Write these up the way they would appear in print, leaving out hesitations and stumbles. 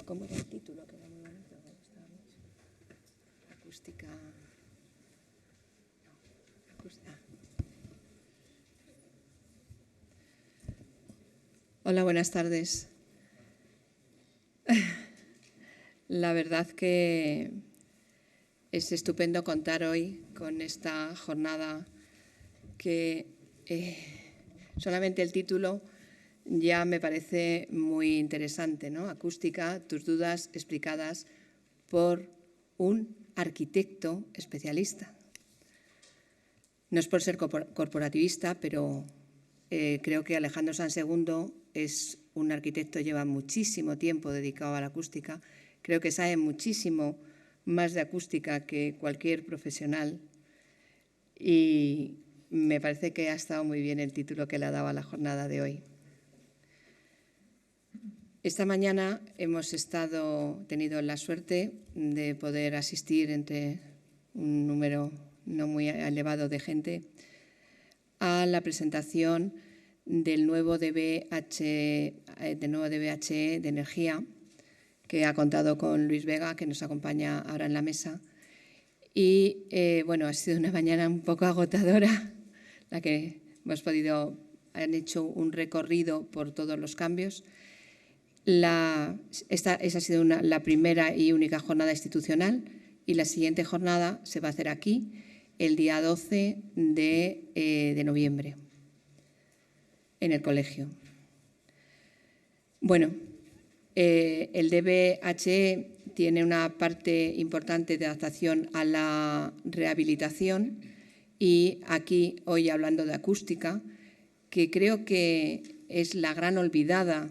¿Cómo era el título? Que era muy bonito, me gustaba mucho. Acústica. No, acústica. Hola, buenas tardes. La verdad que es estupendo contar hoy con esta jornada que solamente el título ya me parece muy interesante, ¿no? Acústica, tus dudas explicadas por un arquitecto especialista. No es por ser corporativista, pero creo que Alejandro Sansegundo es un arquitecto que lleva muchísimo tiempo dedicado a la acústica. Creo que sabe muchísimo más de acústica que cualquier profesional y me parece que ha estado muy bien el título que le ha dado a la jornada de hoy. Esta mañana hemos tenido la suerte de poder asistir entre un número no muy elevado de gente a la presentación del nuevo DBHE de energía, que ha contado con Luis Vega, que nos acompaña ahora en la mesa. Y bueno, ha sido una mañana un poco agotadora, la que han hecho un recorrido por todos los cambios. Esa ha sido la primera y única jornada institucional y la siguiente jornada se va a hacer aquí el día 12 de noviembre en el colegio. Bueno, el DBHE tiene una parte importante de adaptación a la rehabilitación y aquí hoy hablando de acústica, que creo que es la gran olvidada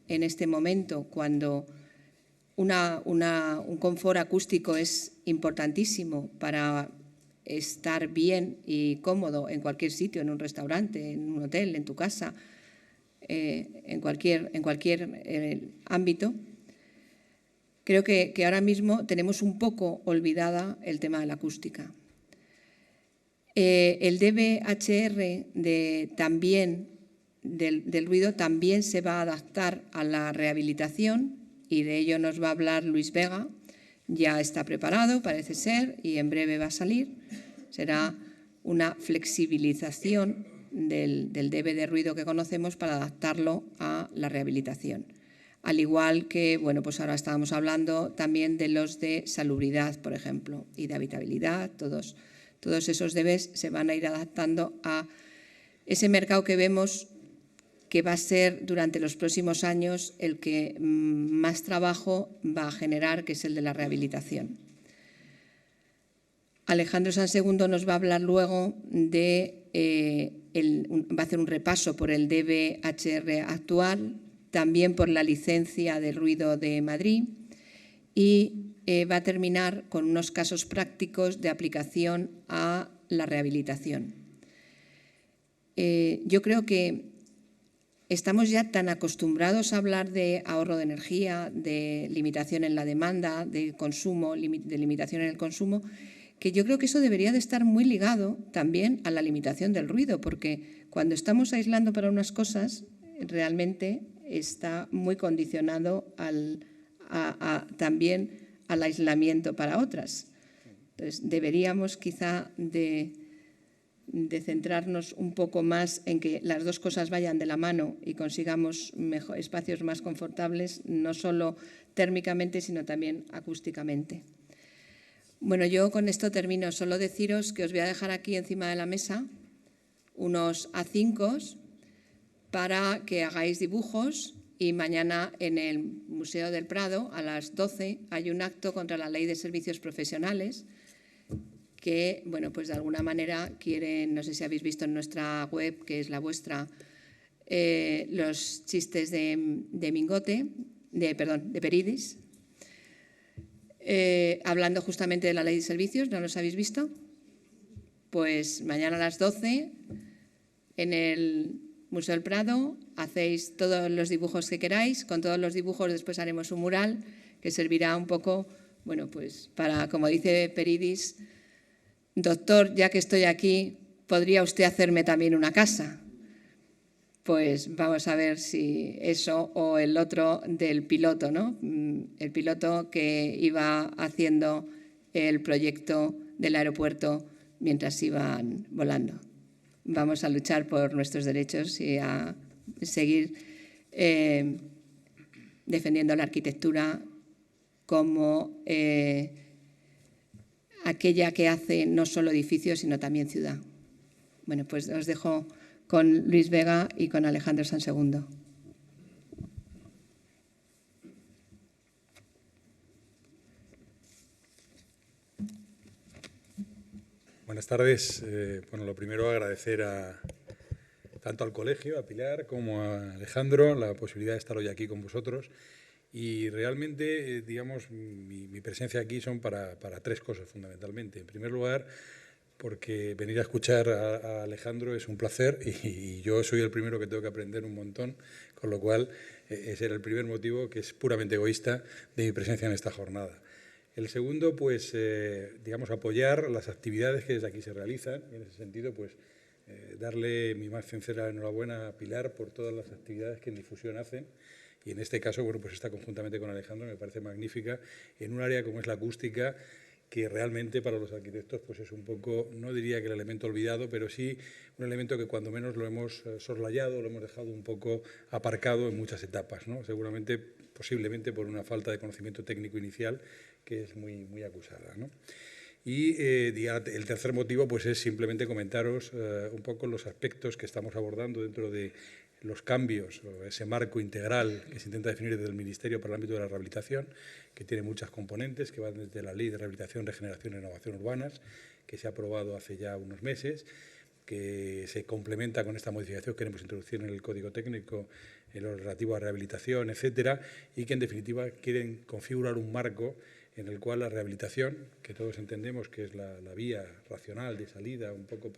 en este momento cuando un confort acústico es importantísimo para estar bien y cómodo en cualquier sitio, en un restaurante, en un hotel, en tu casa, en cualquier ámbito. Creo que ahora mismo tenemos un poco olvidada el tema de la acústica. El DBHR del ruido también se va a adaptar a la rehabilitación y de ello nos va a hablar Luis Vega. Ya está preparado, parece ser, y en breve va a salir. Será una flexibilización del DB de ruido que conocemos para adaptarlo a la rehabilitación. Al igual que, bueno, pues ahora estábamos hablando también de los de salubridad, por ejemplo, y de habitabilidad. Todos esos DBs se van a ir adaptando a ese mercado que vemos que va a ser durante los próximos años el que más trabajo va a generar, que es el de la rehabilitación. Alejandro Sansegundo nos va a hablar luego va a hacer un repaso por el DBHR actual, también por la licencia del ruido de Madrid y va a terminar con unos casos prácticos de aplicación a la rehabilitación. Yo creo que estamos ya tan acostumbrados a hablar de ahorro de energía, de limitación en la demanda, de consumo, de limitación en el consumo, que yo creo que eso debería de estar muy ligado también a la limitación del ruido, porque cuando estamos aislando para unas cosas, realmente está muy condicionado también al aislamiento para otras. Entonces, deberíamos quizá de centrarnos un poco más en que las dos cosas vayan de la mano y consigamos espacios más confortables, no solo térmicamente, sino también acústicamente. Bueno, yo con esto termino. Solo deciros que os voy a dejar aquí encima de la mesa unos A5 para que hagáis dibujos y mañana en el Museo del Prado a las 12 hay un acto contra la Ley de Servicios Profesionales que, bueno, pues de alguna manera quieren, no sé si habéis visto en nuestra web, que es la vuestra, los chistes de Mingote, de Peridis, hablando justamente de la Ley de Servicios. ¿No los habéis visto? Pues mañana a las 12 en el Museo del Prado hacéis todos los dibujos que queráis. Con todos los dibujos después haremos un mural que servirá un poco, bueno, pues para, como dice Peridis, doctor, ya que estoy aquí, ¿podría usted hacerme también una casa? Pues vamos a ver si eso o el otro del piloto, ¿no? el piloto que iba haciendo el proyecto del aeropuerto mientras iban volando. Vamos a luchar por nuestros derechos y a seguir defendiendo la arquitectura como aquella que hace no solo edificios, sino también ciudad. Bueno, pues os dejo con Luis Vega y con Alejandro Sansegundo. Buenas tardes. Bueno, lo primero agradecer tanto al colegio, a Pilar, como a Alejandro, la posibilidad de estar hoy aquí con vosotros. Y realmente, digamos, mi presencia aquí son para tres cosas fundamentalmente. En primer lugar, porque venir a escuchar a Alejandro es un placer y yo soy el primero que tengo que aprender un montón, con lo cual ese era el primer motivo, que es puramente egoísta, de mi presencia en esta jornada. El segundo, pues, digamos, apoyar las actividades que desde aquí se realizan y en ese sentido, pues, darle mi más sincera enhorabuena a Pilar por todas las actividades que en difusión hacen. Y en este caso, bueno, pues está conjuntamente con Alejandro, me parece magnífica, en un área como es la acústica, que realmente para los arquitectos pues es un poco, no diría que el elemento olvidado, pero sí un elemento que cuando menos lo hemos soslayado, lo hemos dejado un poco aparcado en muchas etapas, ¿no? Seguramente, posiblemente por una falta de conocimiento técnico inicial que es muy acusada, ¿no? Y el tercer motivo pues es simplemente comentaros un poco los aspectos que estamos abordando dentro de los cambios o ese marco integral que se intenta definir desde el Ministerio para el ámbito de la rehabilitación, que tiene muchas componentes, que van desde la Ley de Rehabilitación, Regeneración e Innovación Urbanas, que se ha aprobado hace ya unos meses, que se complementa con esta modificación que queremos introducir en el Código Técnico en lo relativo a rehabilitación, etcétera, y que en definitiva quieren configurar un marco en el cual la rehabilitación, que todos entendemos que es la vía racional de salida un poco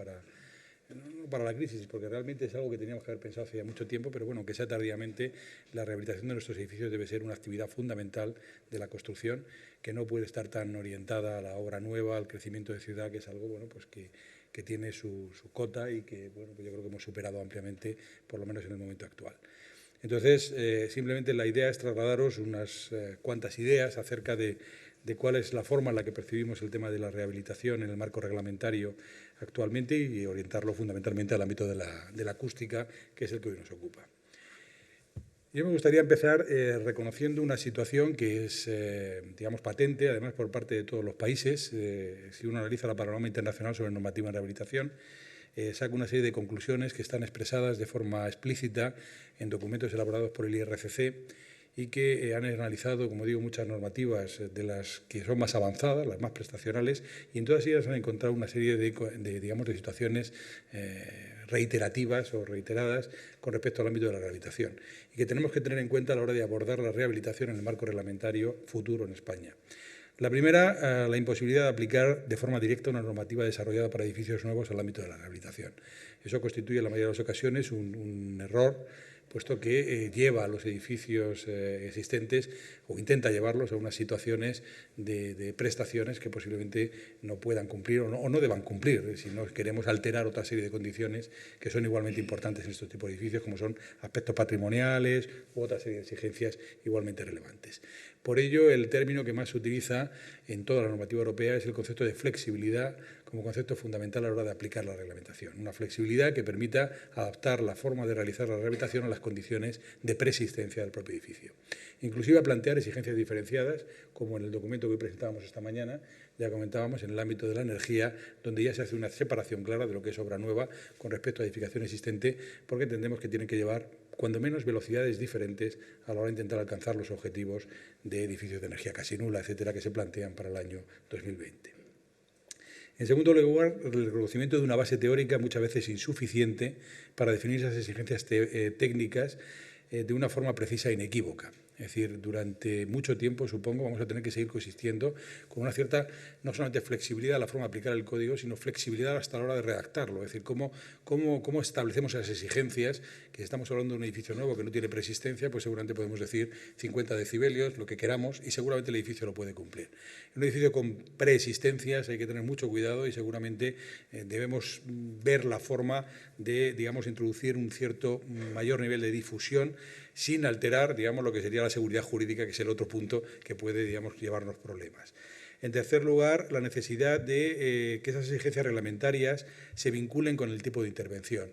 no para la crisis, porque realmente es algo que teníamos que haber pensado hace ya mucho tiempo, pero bueno, que sea tardíamente, la rehabilitación de nuestros edificios debe ser una actividad fundamental de la construcción, que no puede estar tan orientada a la obra nueva, al crecimiento de ciudad, que es algo bueno, pues que tiene su cota y que bueno, pues yo creo que hemos superado ampliamente, por lo menos en el momento actual. Entonces, simplemente la idea es trasladaros unas cuantas ideas acerca de cuál es la forma en la que percibimos el tema de la rehabilitación en el marco reglamentario actualmente y orientarlo fundamentalmente al ámbito de la acústica, que es el que hoy nos ocupa. Yo me gustaría empezar reconociendo una situación que es, digamos, patente, además por parte de todos los países. Si uno analiza la panorama internacional sobre normativa en rehabilitación, saca una serie de conclusiones que están expresadas de forma explícita en documentos elaborados por el IRCC y que han analizado, como digo, muchas normativas de las que son más avanzadas, las más prestacionales, y en todas ellas han encontrado una serie digamos, de situaciones reiterativas o reiteradas con respecto al ámbito de la rehabilitación y que tenemos que tener en cuenta a la hora de abordar la rehabilitación en el marco reglamentario futuro en España. La primera, la imposibilidad de aplicar de forma directa una normativa desarrollada para edificios nuevos al ámbito de la rehabilitación. Eso constituye en la mayoría de las ocasiones un error, puesto que lleva a los edificios existentes o intenta llevarlos a unas situaciones de prestaciones que posiblemente no puedan cumplir o no deban cumplir, si no queremos alterar otra serie de condiciones que son igualmente importantes en estos tipos de edificios, como son aspectos patrimoniales u otra serie de exigencias igualmente relevantes. Por ello, el término que más se utiliza en toda la normativa europea es el concepto de flexibilidad como concepto fundamental a la hora de aplicar la reglamentación. Una flexibilidad que permita adaptar la forma de realizar la rehabilitación a las condiciones de preexistencia del propio edificio. Inclusive a plantear exigencias diferenciadas, como en el documento que hoy presentábamos esta mañana, ya comentábamos, en el ámbito de la energía, donde ya se hace una separación clara de lo que es obra nueva con respecto a edificación existente, porque entendemos que tienen que llevar cuando menos velocidades diferentes a la hora de intentar alcanzar los objetivos de edificios de energía casi nula, etcétera, que se plantean para el año 2020. En segundo lugar, el reconocimiento de una base teórica muchas veces insuficiente para definir esas exigencias técnicas de una forma precisa e inequívoca. Es decir, durante mucho tiempo, supongo, vamos a tener que seguir coexistiendo con una cierta, no solamente flexibilidad a la forma de aplicar el código, sino flexibilidad hasta la hora de redactarlo. Es decir, cómo establecemos esas exigencias, que si estamos hablando de un edificio nuevo que no tiene preexistencia, pues seguramente podemos decir 50 decibelios, lo que queramos, y seguramente el edificio lo puede cumplir. En un edificio con preexistencias hay que tener mucho cuidado y seguramente debemos ver la forma de, digamos, introducir un cierto mayor nivel de difusión sin alterar, digamos, lo que sería la seguridad jurídica, que es el otro punto que puede, digamos, llevarnos problemas. En tercer lugar, la necesidad de que esas exigencias reglamentarias se vinculen con el tipo de intervención.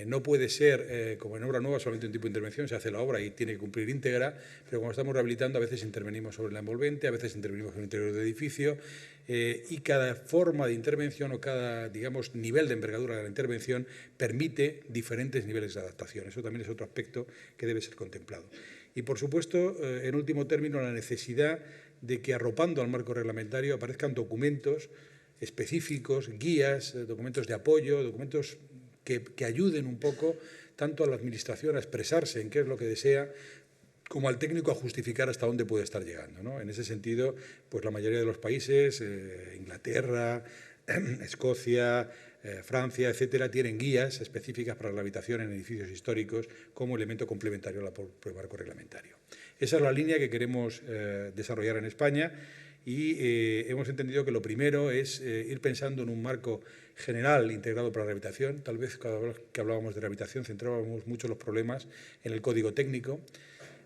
No puede ser, como en obra nueva, solamente un tipo de intervención, se hace la obra y tiene que cumplir íntegra, pero cuando estamos rehabilitando a veces intervenimos sobre la envolvente, a veces intervenimos en el interior del edificio, y cada forma de intervención o cada, digamos, nivel de envergadura de la intervención permite diferentes niveles de adaptación. Eso también es otro aspecto que debe ser contemplado. Y, por supuesto, en último término, la necesidad de que, arropando al marco reglamentario, aparezcan documentos específicos, guías, documentos de apoyo, documentos que ayuden un poco tanto a la Administración a expresarse en qué es lo que desea, como al técnico a justificar hasta dónde puede estar llegando, ¿no? En ese sentido, pues la mayoría de los países, Inglaterra, Escocia, Francia, etcétera, tienen guías específicas para la habitación en edificios históricos como elemento complementario al marco reglamentario. Esa es la línea que queremos desarrollar en España y hemos entendido que lo primero es ir pensando en un marco general integrado para la rehabilitación. Tal vez cada vez que hablábamos de rehabilitación centrábamos mucho los problemas en el código técnico,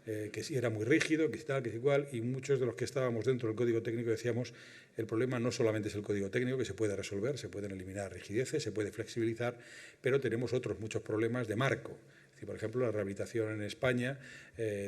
que sí era muy rígido, que tal, que es igual, y muchos de los que estábamos dentro del código técnico decíamos el problema no solamente es el código técnico, que se puede resolver, se pueden eliminar rigideces, se puede flexibilizar, pero tenemos otros muchos problemas de marco. Por ejemplo, la rehabilitación en España,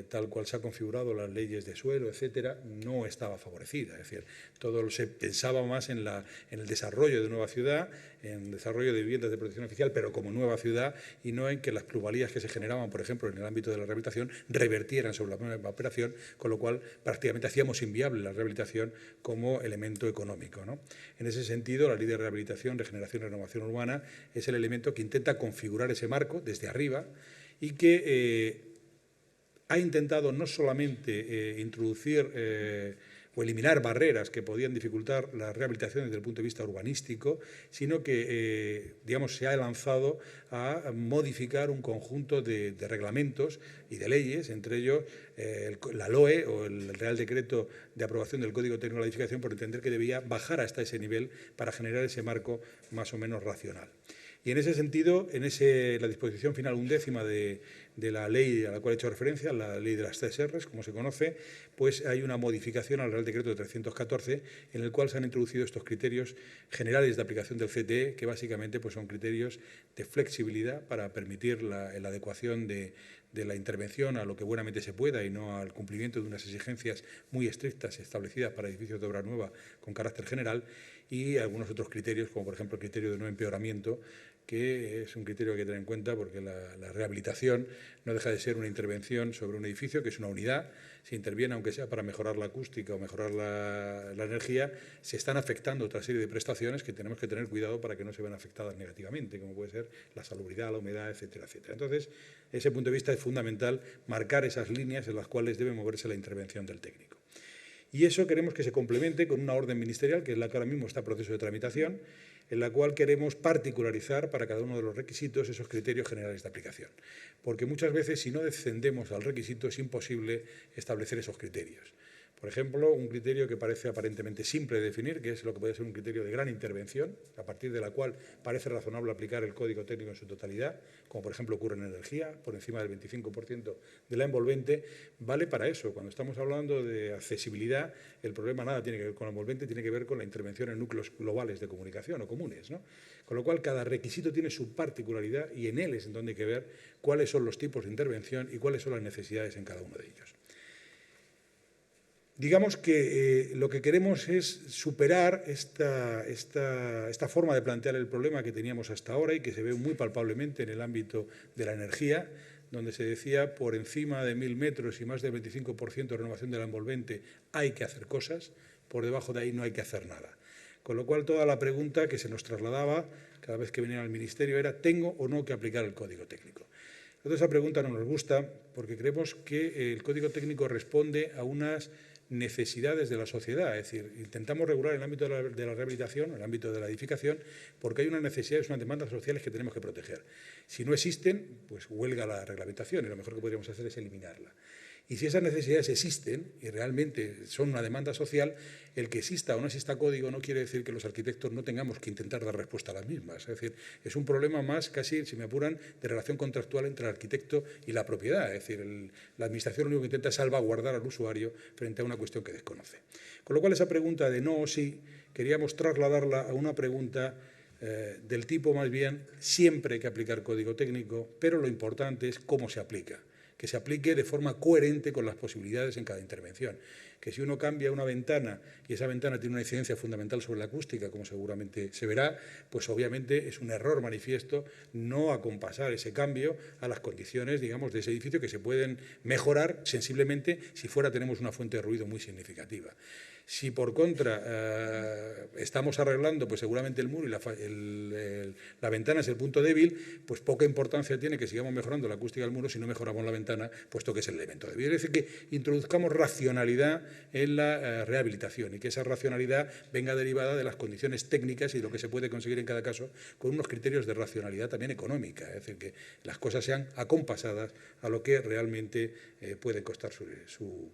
tal cual se ha configurado las leyes de suelo, etcétera, no estaba favorecida. Es decir, todo se pensaba más en el desarrollo de nueva ciudad, en el desarrollo de viviendas de protección oficial, pero como nueva ciudad, y no en que las plusvalías que se generaban, por ejemplo, en el ámbito de la rehabilitación, revertieran sobre la nueva operación, con lo cual prácticamente hacíamos inviable la rehabilitación como elemento económico, ¿no? En ese sentido, la ley de rehabilitación, regeneración y renovación urbana es el elemento que intenta configurar ese marco desde arriba, y que ha intentado no solamente introducir o eliminar barreras que podían dificultar la rehabilitación desde el punto de vista urbanístico, sino que, digamos, se ha lanzado a modificar un conjunto de reglamentos y de leyes, entre ellos la LOE o el Real Decreto de aprobación del Código Técnico de la Edificación, por entender que debía bajar hasta ese nivel para generar ese marco más o menos racional. Y en ese sentido, la disposición final 1ª de la ley a la cual he hecho referencia, la ley de las CSR, como se conoce, pues hay una modificación al Real Decreto de 314 en el cual se han introducido estos criterios generales de aplicación del CTE, que básicamente pues, son criterios de flexibilidad para permitir la adecuación de la intervención a lo que buenamente se pueda y no al cumplimiento de unas exigencias muy estrictas establecidas para edificios de obra nueva con carácter general, y algunos otros criterios, como por ejemplo el criterio de no empeoramiento, que es un criterio que hay que tener en cuenta porque la rehabilitación no deja de ser una intervención sobre un edificio, que es una unidad. Se interviene, aunque sea para mejorar la acústica o mejorar la energía, se están afectando otra serie de prestaciones que tenemos que tener cuidado para que no se vean afectadas negativamente, como puede ser la salubridad, la humedad, etcétera, etcétera. Entonces, desde ese punto de vista es fundamental marcar esas líneas en las cuales debe moverse la intervención del técnico. Y eso queremos que se complemente con una orden ministerial, que es la que ahora mismo está en proceso de tramitación, en la cual queremos particularizar para cada uno de los requisitos esos criterios generales de aplicación. Porque muchas veces, si no descendemos al requisito, es imposible establecer esos criterios. Por ejemplo, un criterio que parece aparentemente simple de definir, que es lo que puede ser un criterio de gran intervención, a partir de la cual parece razonable aplicar el código técnico en su totalidad, como por ejemplo ocurre en energía, por encima del 25% de la envolvente, vale para eso. Cuando estamos hablando de accesibilidad, el problema nada tiene que ver con la envolvente, tiene que ver con la intervención en núcleos globales de comunicación o comunes, ¿no? Con lo cual, cada requisito tiene su particularidad y en él es en donde hay que ver cuáles son los tipos de intervención y cuáles son las necesidades en cada uno de ellos. Digamos que lo que queremos es superar esta forma de plantear el problema que teníamos hasta ahora y que se ve muy palpablemente en el ámbito de la energía, donde se decía por encima de 1000 metros y más del 25% de renovación de la envolvente hay que hacer cosas, por debajo de ahí no hay que hacer nada. Con lo cual, toda la pregunta que se nos trasladaba cada vez que venía al Ministerio era ¿tengo o no que aplicar el Código Técnico? Entonces, esa pregunta no nos gusta porque creemos que el Código Técnico responde a unas necesidades de la sociedad, es decir, intentamos regular el ámbito de la rehabilitación, el ámbito de la edificación, porque hay unas necesidades, unas demandas sociales que tenemos que proteger. Si no existen, pues huelga la reglamentación y lo mejor que podríamos hacer es eliminarla. Y si esas necesidades existen y realmente son una demanda social, el que exista o no exista código no quiere decir que los arquitectos no tengamos que intentar dar respuesta a las mismas. Es decir, es un problema más casi, si me apuran, de relación contractual entre el arquitecto y la propiedad. Es decir, la administración lo único que intenta es salvaguardar al usuario frente a una cuestión que desconoce. Con lo cual, esa pregunta de no o sí, queríamos trasladarla a una pregunta del tipo más bien, siempre hay que aplicar código técnico, pero lo importante es cómo se aplica. Que se aplique de forma coherente con las posibilidades en cada intervención. Que si uno cambia una ventana y esa ventana tiene una incidencia fundamental sobre la acústica, como seguramente se verá, pues obviamente es un error manifiesto no acompasar ese cambio a las condiciones, digamos, de ese edificio que se pueden mejorar sensiblemente si fuera tenemos una fuente de ruido muy significativa. Si por contra estamos arreglando, pues seguramente el muro y la ventana es el punto débil, pues poca importancia tiene que sigamos mejorando la acústica del muro si no mejoramos la ventana, puesto que es el elemento débil. Es decir, que introduzcamos racionalidad en la rehabilitación y que esa racionalidad venga derivada de las condiciones técnicas y de lo que se puede conseguir en cada caso con unos criterios de racionalidad también económica. Es decir, que las cosas sean acompasadas a lo que realmente puede costar su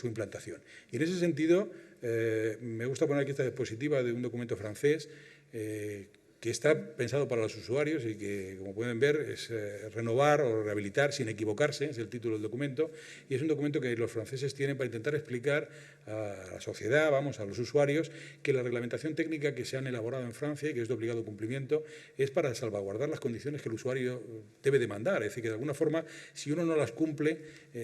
implantación. Y en ese sentido, me gusta poner aquí esta diapositiva de un documento francés que está pensado para los usuarios y que, como pueden ver, es renovar o rehabilitar sin equivocarse, es el título del documento, y es un documento que los franceses tienen para intentar explicar a la sociedad, vamos, a los usuarios, que la reglamentación técnica que se han elaborado en Francia y que es de obligado cumplimiento es para salvaguardar las condiciones que el usuario debe demandar. Es decir, que de alguna forma, si uno no las cumple,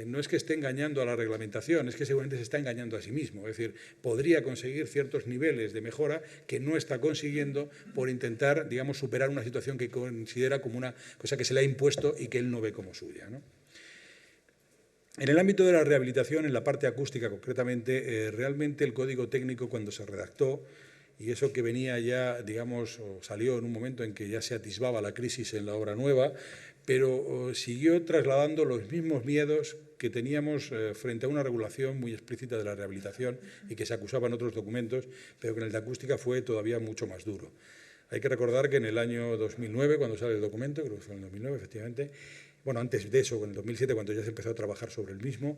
no es que esté engañando a la reglamentación, es que seguramente se está engañando a sí mismo. Es decir, podría conseguir ciertos niveles de mejora que no está consiguiendo por intentar, digamos, superar una situación que considera como una cosa que se le ha impuesto y que él no ve como suya, ¿no? En el ámbito de la rehabilitación, en la parte acústica concretamente, realmente el código técnico cuando se redactó, y eso que venía ya, digamos, o salió en un momento en que ya se atisbaba la crisis en la obra nueva, pero siguió trasladando los mismos miedos que teníamos frente a una regulación muy explícita de la rehabilitación y que se acusaba en otros documentos, pero que en el de acústica fue todavía mucho más duro. Hay que recordar que en el año 2009, cuando sale el documento, creo que fue en el 2009, efectivamente, bueno, antes de eso, en el 2007, cuando ya se empezó a trabajar sobre el mismo,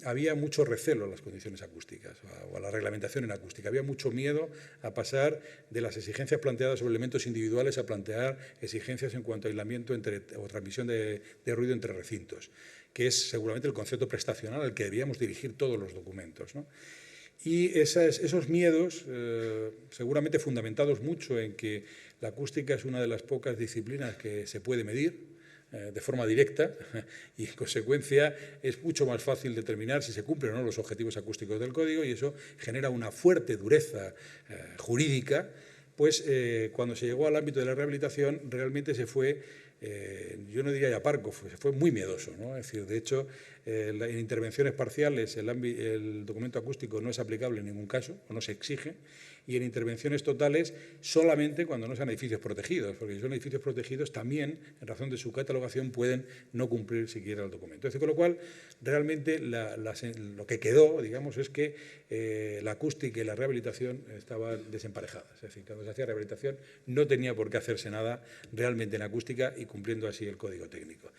había mucho recelo a las condiciones acústicas o a la reglamentación en acústica. Había mucho miedo a pasar de las exigencias planteadas sobre elementos individuales a plantear exigencias en cuanto a aislamiento o transmisión de ruido entre recintos, que es seguramente el concepto prestacional al que debíamos dirigir todos los documentos, ¿no? Y esos miedos, seguramente fundamentados mucho en que la acústica es una de las pocas disciplinas que se puede medir de forma directa y, en consecuencia, es mucho más fácil determinar si se cumplen o no los objetivos acústicos del código y eso genera una fuerte dureza jurídica, pues cuando se llegó al ámbito de la rehabilitación realmente se fue, yo no diría ya parco, se fue muy miedoso, ¿no? Es decir, de hecho, en intervenciones parciales el documento acústico no es aplicable en ningún caso, o no se exige, y en intervenciones totales solamente cuando no sean edificios protegidos, porque si son edificios protegidos también, en razón de su catalogación, pueden no cumplir siquiera el documento. Es decir, con lo cual, realmente lo que quedó, digamos, es que la acústica y la rehabilitación estaban desemparejadas. Es decir, cuando se hacía rehabilitación no tenía por qué hacerse nada realmente en acústica y cumpliendo así el código técnico.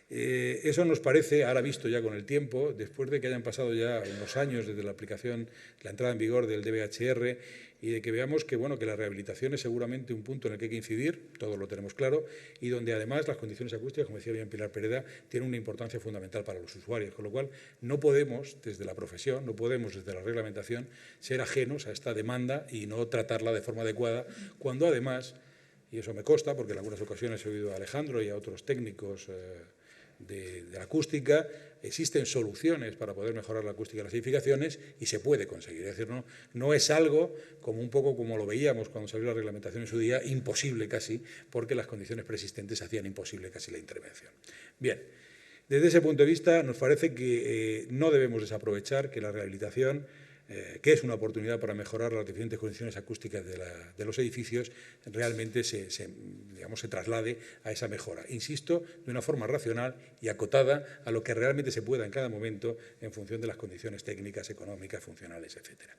Eso nos parece, ahora visto ya con el tiempo, después de que hayan pasado ya unos años desde la aplicación, la entrada en vigor del DBHR y de que veamos que, bueno, que la rehabilitación es seguramente un punto en el que hay que incidir, todos lo tenemos claro, y donde además las condiciones acústicas, como decía bien Pilar Pereda, tienen una importancia fundamental para los usuarios, con lo cual no podemos, desde la profesión, no podemos desde la reglamentación, ser ajenos a esta demanda y no tratarla de forma adecuada, cuando además, y eso me consta porque en algunas ocasiones he oído a Alejandro y a otros técnicos de la acústica, existen soluciones para poder mejorar la acústica de las edificaciones y se puede conseguir. Es decir, no es algo como un poco como lo veíamos cuando salió la reglamentación en su día, imposible casi, porque las condiciones preexistentes hacían imposible casi la intervención. Bien, desde ese punto de vista nos parece que no debemos desaprovechar que la rehabilitación, que es una oportunidad para mejorar las diferentes condiciones acústicas de los edificios, realmente se traslade a esa mejora. Insisto, de una forma racional y acotada a lo que realmente se pueda en cada momento en función de las condiciones técnicas, económicas, funcionales, etcétera.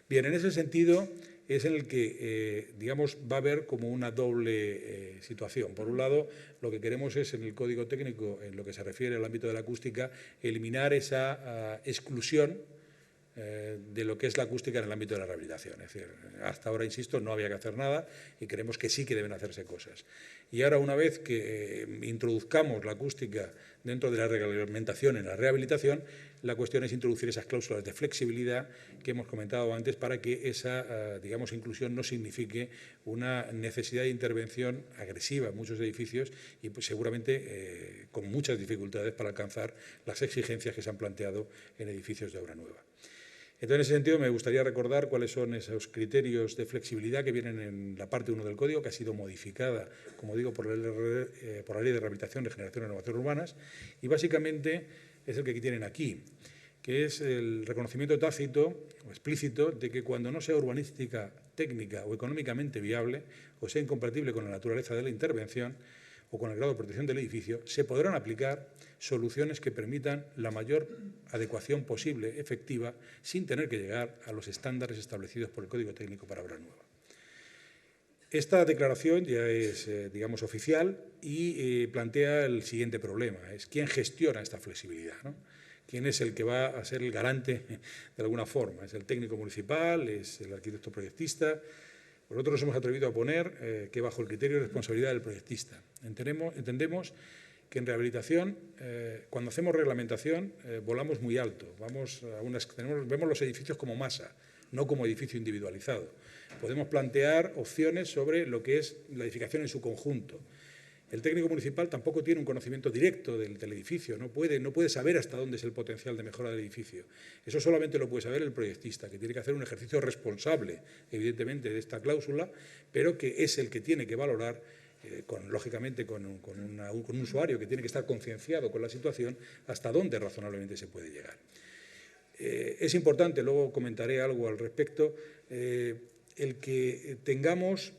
Bien, en ese sentido es en el que, digamos, va a haber como una doble situación. Por un lado, lo que queremos es, en el código técnico, en lo que se refiere al ámbito de la acústica, eliminar esa exclusión de lo que es la acústica en el ámbito de la rehabilitación. Es decir, hasta ahora, insisto, no había que hacer nada y creemos que sí que deben hacerse cosas. Y ahora, una vez que introduzcamos la acústica dentro de la reglamentación en la rehabilitación, la cuestión es introducir esas cláusulas de flexibilidad que hemos comentado antes para que esa, digamos, inclusión no signifique una necesidad de intervención agresiva en muchos edificios y pues, seguramente con muchas dificultades para alcanzar las exigencias que se han planteado en edificios de obra nueva. Entonces, en ese sentido, me gustaría recordar cuáles son esos criterios de flexibilidad que vienen en la parte 1 del Código, que ha sido modificada, como digo, por la Ley de Rehabilitación, Regeneración y Renovación Urbanas, y básicamente es el que tienen aquí, que es el reconocimiento tácito o explícito de que cuando no sea urbanística, técnica o económicamente viable, o sea incompatible con la naturaleza de la intervención o con el grado de protección del edificio, se podrán aplicar soluciones que permitan la mayor adecuación posible, efectiva, sin tener que llegar a los estándares establecidos por el Código Técnico para obra nueva. Esta declaración ya es, digamos, oficial y plantea el siguiente problema, es quién gestiona esta flexibilidad, ¿no? ¿Quién es el que va a ser el garante de alguna forma? ¿Es el técnico municipal? ¿Es el arquitecto proyectista? Nosotros nos hemos atrevido a poner que bajo el criterio de responsabilidad del proyectista. Entendemos que en rehabilitación, cuando hacemos reglamentación, volamos muy alto. Vemos los edificios como masa, no como edificio individualizado. Podemos plantear opciones sobre lo que es la edificación en su conjunto. El técnico municipal tampoco tiene un conocimiento directo del edificio, no puede saber hasta dónde es el potencial de mejora del edificio. Eso solamente lo puede saber el proyectista, que tiene que hacer un ejercicio responsable, evidentemente, de esta cláusula, pero que es el que tiene que valorar, lógicamente con un usuario que tiene que estar concienciado con la situación, hasta dónde razonablemente se puede llegar. Es importante, luego comentaré algo al respecto, el que tengamos,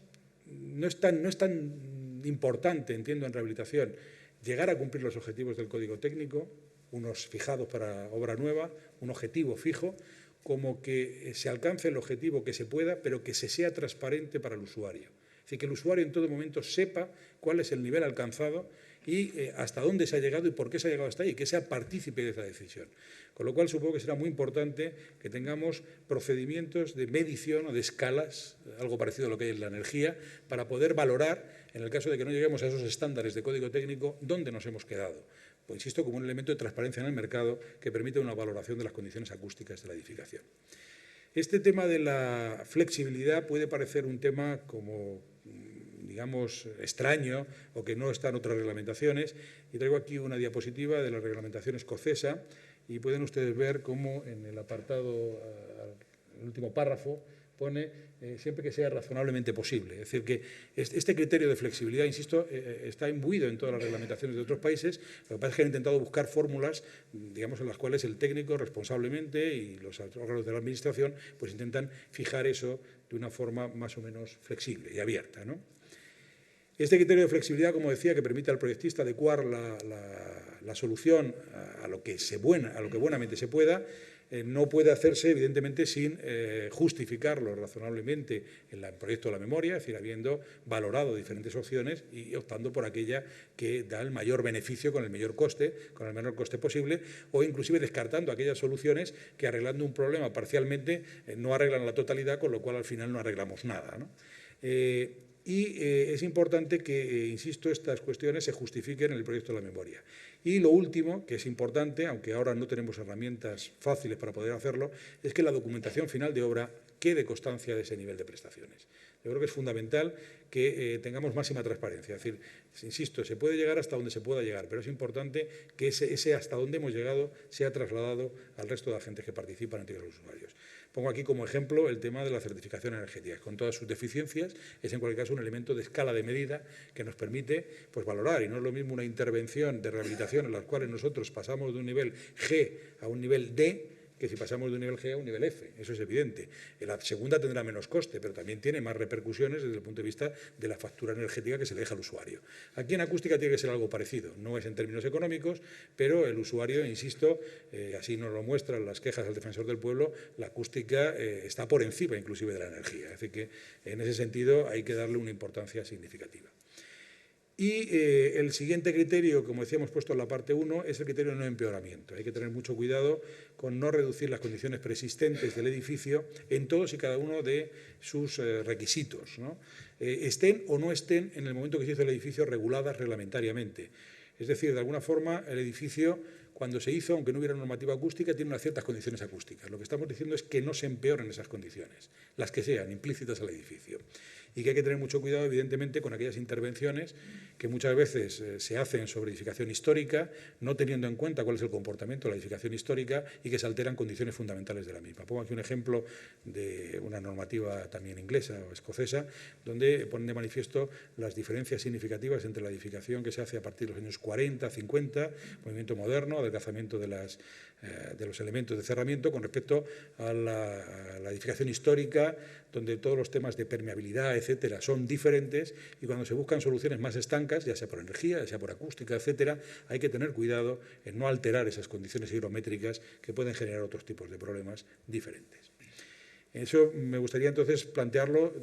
no es tan importante, entiendo, en rehabilitación, llegar a cumplir los objetivos del Código Técnico, unos fijados para obra nueva, un objetivo fijo, como que se alcance el objetivo que se pueda, pero que se sea transparente para el usuario. Es decir, que el usuario en todo momento sepa cuál es el nivel alcanzado y hasta dónde se ha llegado y por qué se ha llegado hasta ahí, que sea partícipe de esa decisión. Con lo cual, supongo que será muy importante que tengamos procedimientos de medición o de escalas, algo parecido a lo que hay en la energía, para poder valorar, en el caso de que no lleguemos a esos estándares de código técnico, dónde nos hemos quedado. Pues insisto, como un elemento de transparencia en el mercado que permite una valoración de las condiciones acústicas de la edificación. Este tema de la flexibilidad puede parecer un tema como, digamos, extraño o que no está en otras reglamentaciones. Y traigo aquí una diapositiva de la reglamentación escocesa y pueden ustedes ver cómo en el apartado, el último párrafo, pone siempre que sea razonablemente posible. Es decir, que este criterio de flexibilidad, insisto, está imbuido en todas las reglamentaciones de otros países. Lo que pasa es que han intentado buscar fórmulas, digamos, en las cuales el técnico responsablemente y los órganos de la Administración pues intentan fijar eso de una forma más o menos flexible y abierta, ¿no? Este criterio de flexibilidad, como decía, que permite al proyectista adecuar la solución a lo que buenamente se pueda, no puede hacerse, evidentemente, sin justificarlo razonablemente en el proyecto de la memoria, es decir, habiendo valorado diferentes opciones y optando por aquella que da el mayor beneficio con el menor coste posible, o inclusive descartando aquellas soluciones que, arreglando un problema parcialmente, no arreglan la totalidad, con lo cual al final no arreglamos nada, ¿no? Es importante que, insisto, estas cuestiones se justifiquen en el proyecto de la memoria. Y lo último, que es importante, aunque ahora no tenemos herramientas fáciles para poder hacerlo, es que la documentación final de obra quede constancia de ese nivel de prestaciones. Yo creo que es fundamental que tengamos máxima transparencia. Es decir, insisto, se puede llegar hasta donde se pueda llegar, pero es importante que ese hasta donde hemos llegado sea trasladado al resto de agentes que participan entre los usuarios. Pongo aquí como ejemplo el tema de la certificación energética. Con todas sus deficiencias, es en cualquier caso un elemento de escala de medida que nos permite pues, valorar. Y no es lo mismo una intervención de rehabilitación en la cual nosotros pasamos de un nivel G a un nivel D, que si pasamos de un nivel G a un nivel F, eso es evidente. La segunda tendrá menos coste, pero también tiene más repercusiones desde el punto de vista de la factura energética que se le deja al usuario. Aquí en acústica tiene que ser algo parecido, no es en términos económicos, pero el usuario, insisto, así nos lo muestran las quejas del Defensor del Pueblo, la acústica está por encima inclusive de la energía. Así que en ese sentido hay que darle una importancia significativa. Y el siguiente criterio, como decíamos puesto en la parte 1, es el criterio de no empeoramiento. Hay que tener mucho cuidado con no reducir las condiciones preexistentes del edificio en todos y cada uno de sus requisitos, ¿no? Estén o no estén en el momento que se hizo el edificio reguladas reglamentariamente. Es decir, de alguna forma, el edificio, cuando se hizo, aunque no hubiera normativa acústica, tiene unas ciertas condiciones acústicas. Lo que estamos diciendo es que no se empeoren esas condiciones, las que sean implícitas al edificio. Y que hay que tener mucho cuidado, evidentemente, con aquellas intervenciones que muchas veces se hacen sobre edificación histórica, no teniendo en cuenta cuál es el comportamiento de la edificación histórica y que se alteran condiciones fundamentales de la misma. Pongo aquí un ejemplo de una normativa también inglesa o escocesa, donde ponen de manifiesto las diferencias significativas entre la edificación que se hace a partir de los años 40, 50, movimiento moderno, adelgazamiento de los elementos de cerramiento con respecto a la edificación histórica, donde todos los temas de permeabilidad, etcétera, son diferentes, y cuando se buscan soluciones más estancas, ya sea por energía, ya sea por acústica, etcétera, hay que tener cuidado en no alterar esas condiciones higrométricas que pueden generar otros tipos de problemas diferentes. Eso me gustaría entonces plantearlo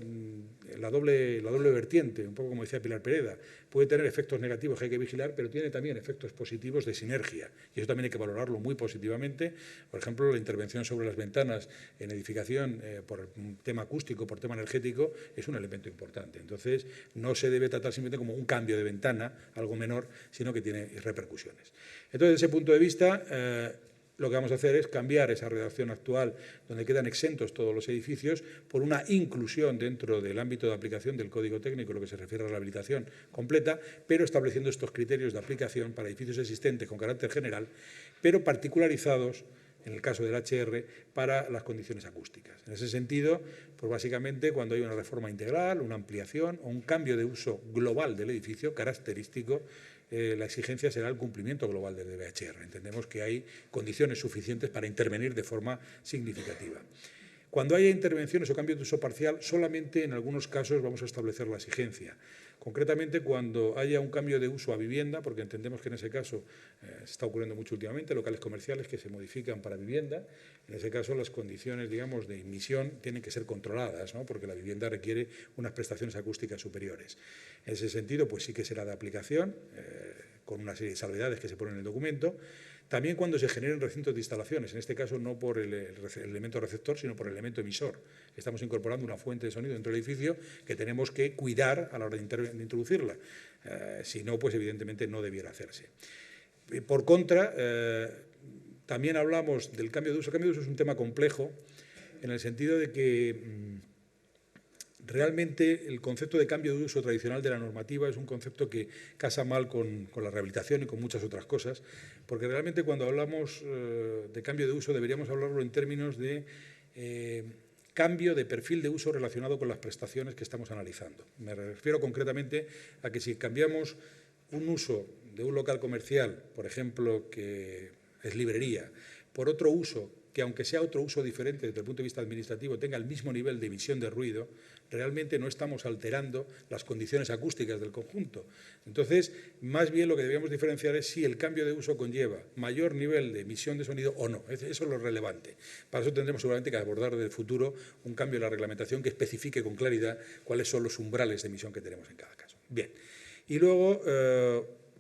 la doble vertiente, un poco como decía Pilar Pereda. Puede tener efectos negativos que hay que vigilar, pero tiene también efectos positivos de sinergia. Y eso también hay que valorarlo muy positivamente. Por ejemplo, la intervención sobre las ventanas en edificación por tema acústico, por tema energético, es un elemento importante. Entonces, no se debe tratar simplemente como un cambio de ventana, algo menor, sino que tiene repercusiones. Entonces, desde ese punto de vista, lo que vamos a hacer es cambiar esa redacción actual, donde quedan exentos todos los edificios, por una inclusión dentro del ámbito de aplicación del Código Técnico, lo que se refiere a la habilitación completa, pero estableciendo estos criterios de aplicación para edificios existentes con carácter general, pero particularizados, en el caso del HR, para las condiciones acústicas. En ese sentido, pues básicamente cuando hay una reforma integral, una ampliación o un cambio de uso global del edificio característico, la exigencia será el cumplimiento global del DBHR. Entendemos que hay condiciones suficientes para intervenir de forma significativa. Cuando haya intervenciones o cambios de uso parcial, solamente en algunos casos vamos a establecer la exigencia. Concretamente, cuando haya un cambio de uso a vivienda, porque entendemos que en ese caso se está ocurriendo mucho últimamente, locales comerciales que se modifican para vivienda, en ese caso las condiciones, digamos, de emisión tienen que ser controladas, ¿no? Porque la vivienda requiere unas prestaciones acústicas superiores. En ese sentido, pues sí que será de aplicación, con una serie de salvedades que se ponen en el documento. También cuando se generen recintos de instalaciones, en este caso no por el elemento receptor, sino por el elemento emisor. Estamos incorporando una fuente de sonido dentro del edificio que tenemos que cuidar a la hora de introducirla. Si no, pues evidentemente no debiera hacerse. Por contra, también hablamos del cambio de uso. El cambio de uso es un tema complejo en el sentido de que realmente el concepto de cambio de uso tradicional de la normativa es un concepto que casa mal con la rehabilitación y con muchas otras cosas, porque realmente cuando hablamos de cambio de uso deberíamos hablarlo en términos de cambio de perfil de uso relacionado con las prestaciones que estamos analizando. Me refiero concretamente a que si cambiamos un uso de un local comercial, por ejemplo, que es librería, por otro uso que aunque sea otro uso diferente desde el punto de vista administrativo, tenga el mismo nivel de emisión de ruido, realmente no estamos alterando las condiciones acústicas del conjunto. Entonces, más bien lo que debemos diferenciar es si el cambio de uso conlleva mayor nivel de emisión de sonido o no. Eso es lo relevante. Para eso tendremos seguramente que abordar desde el futuro un cambio de la reglamentación que especifique con claridad cuáles son los umbrales de emisión que tenemos en cada caso. Bien. Y luego,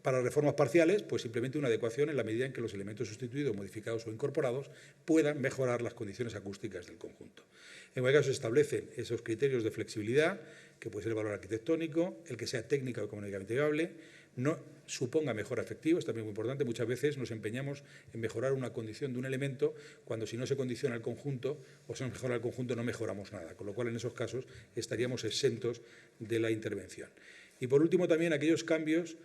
para reformas parciales, pues simplemente una adecuación en la medida en que los elementos sustituidos, modificados o incorporados puedan mejorar las condiciones acústicas del conjunto. En cualquier caso, se establecen esos criterios de flexibilidad, que puede ser el valor arquitectónico, el que sea técnica o económicamente viable, no suponga mejora efectiva, es también muy importante. Muchas veces nos empeñamos en mejorar una condición de un elemento cuando si no se condiciona el conjunto o se mejora el conjunto no mejoramos nada, con lo cual en esos casos estaríamos exentos de la intervención. Y por último también aquellos cambios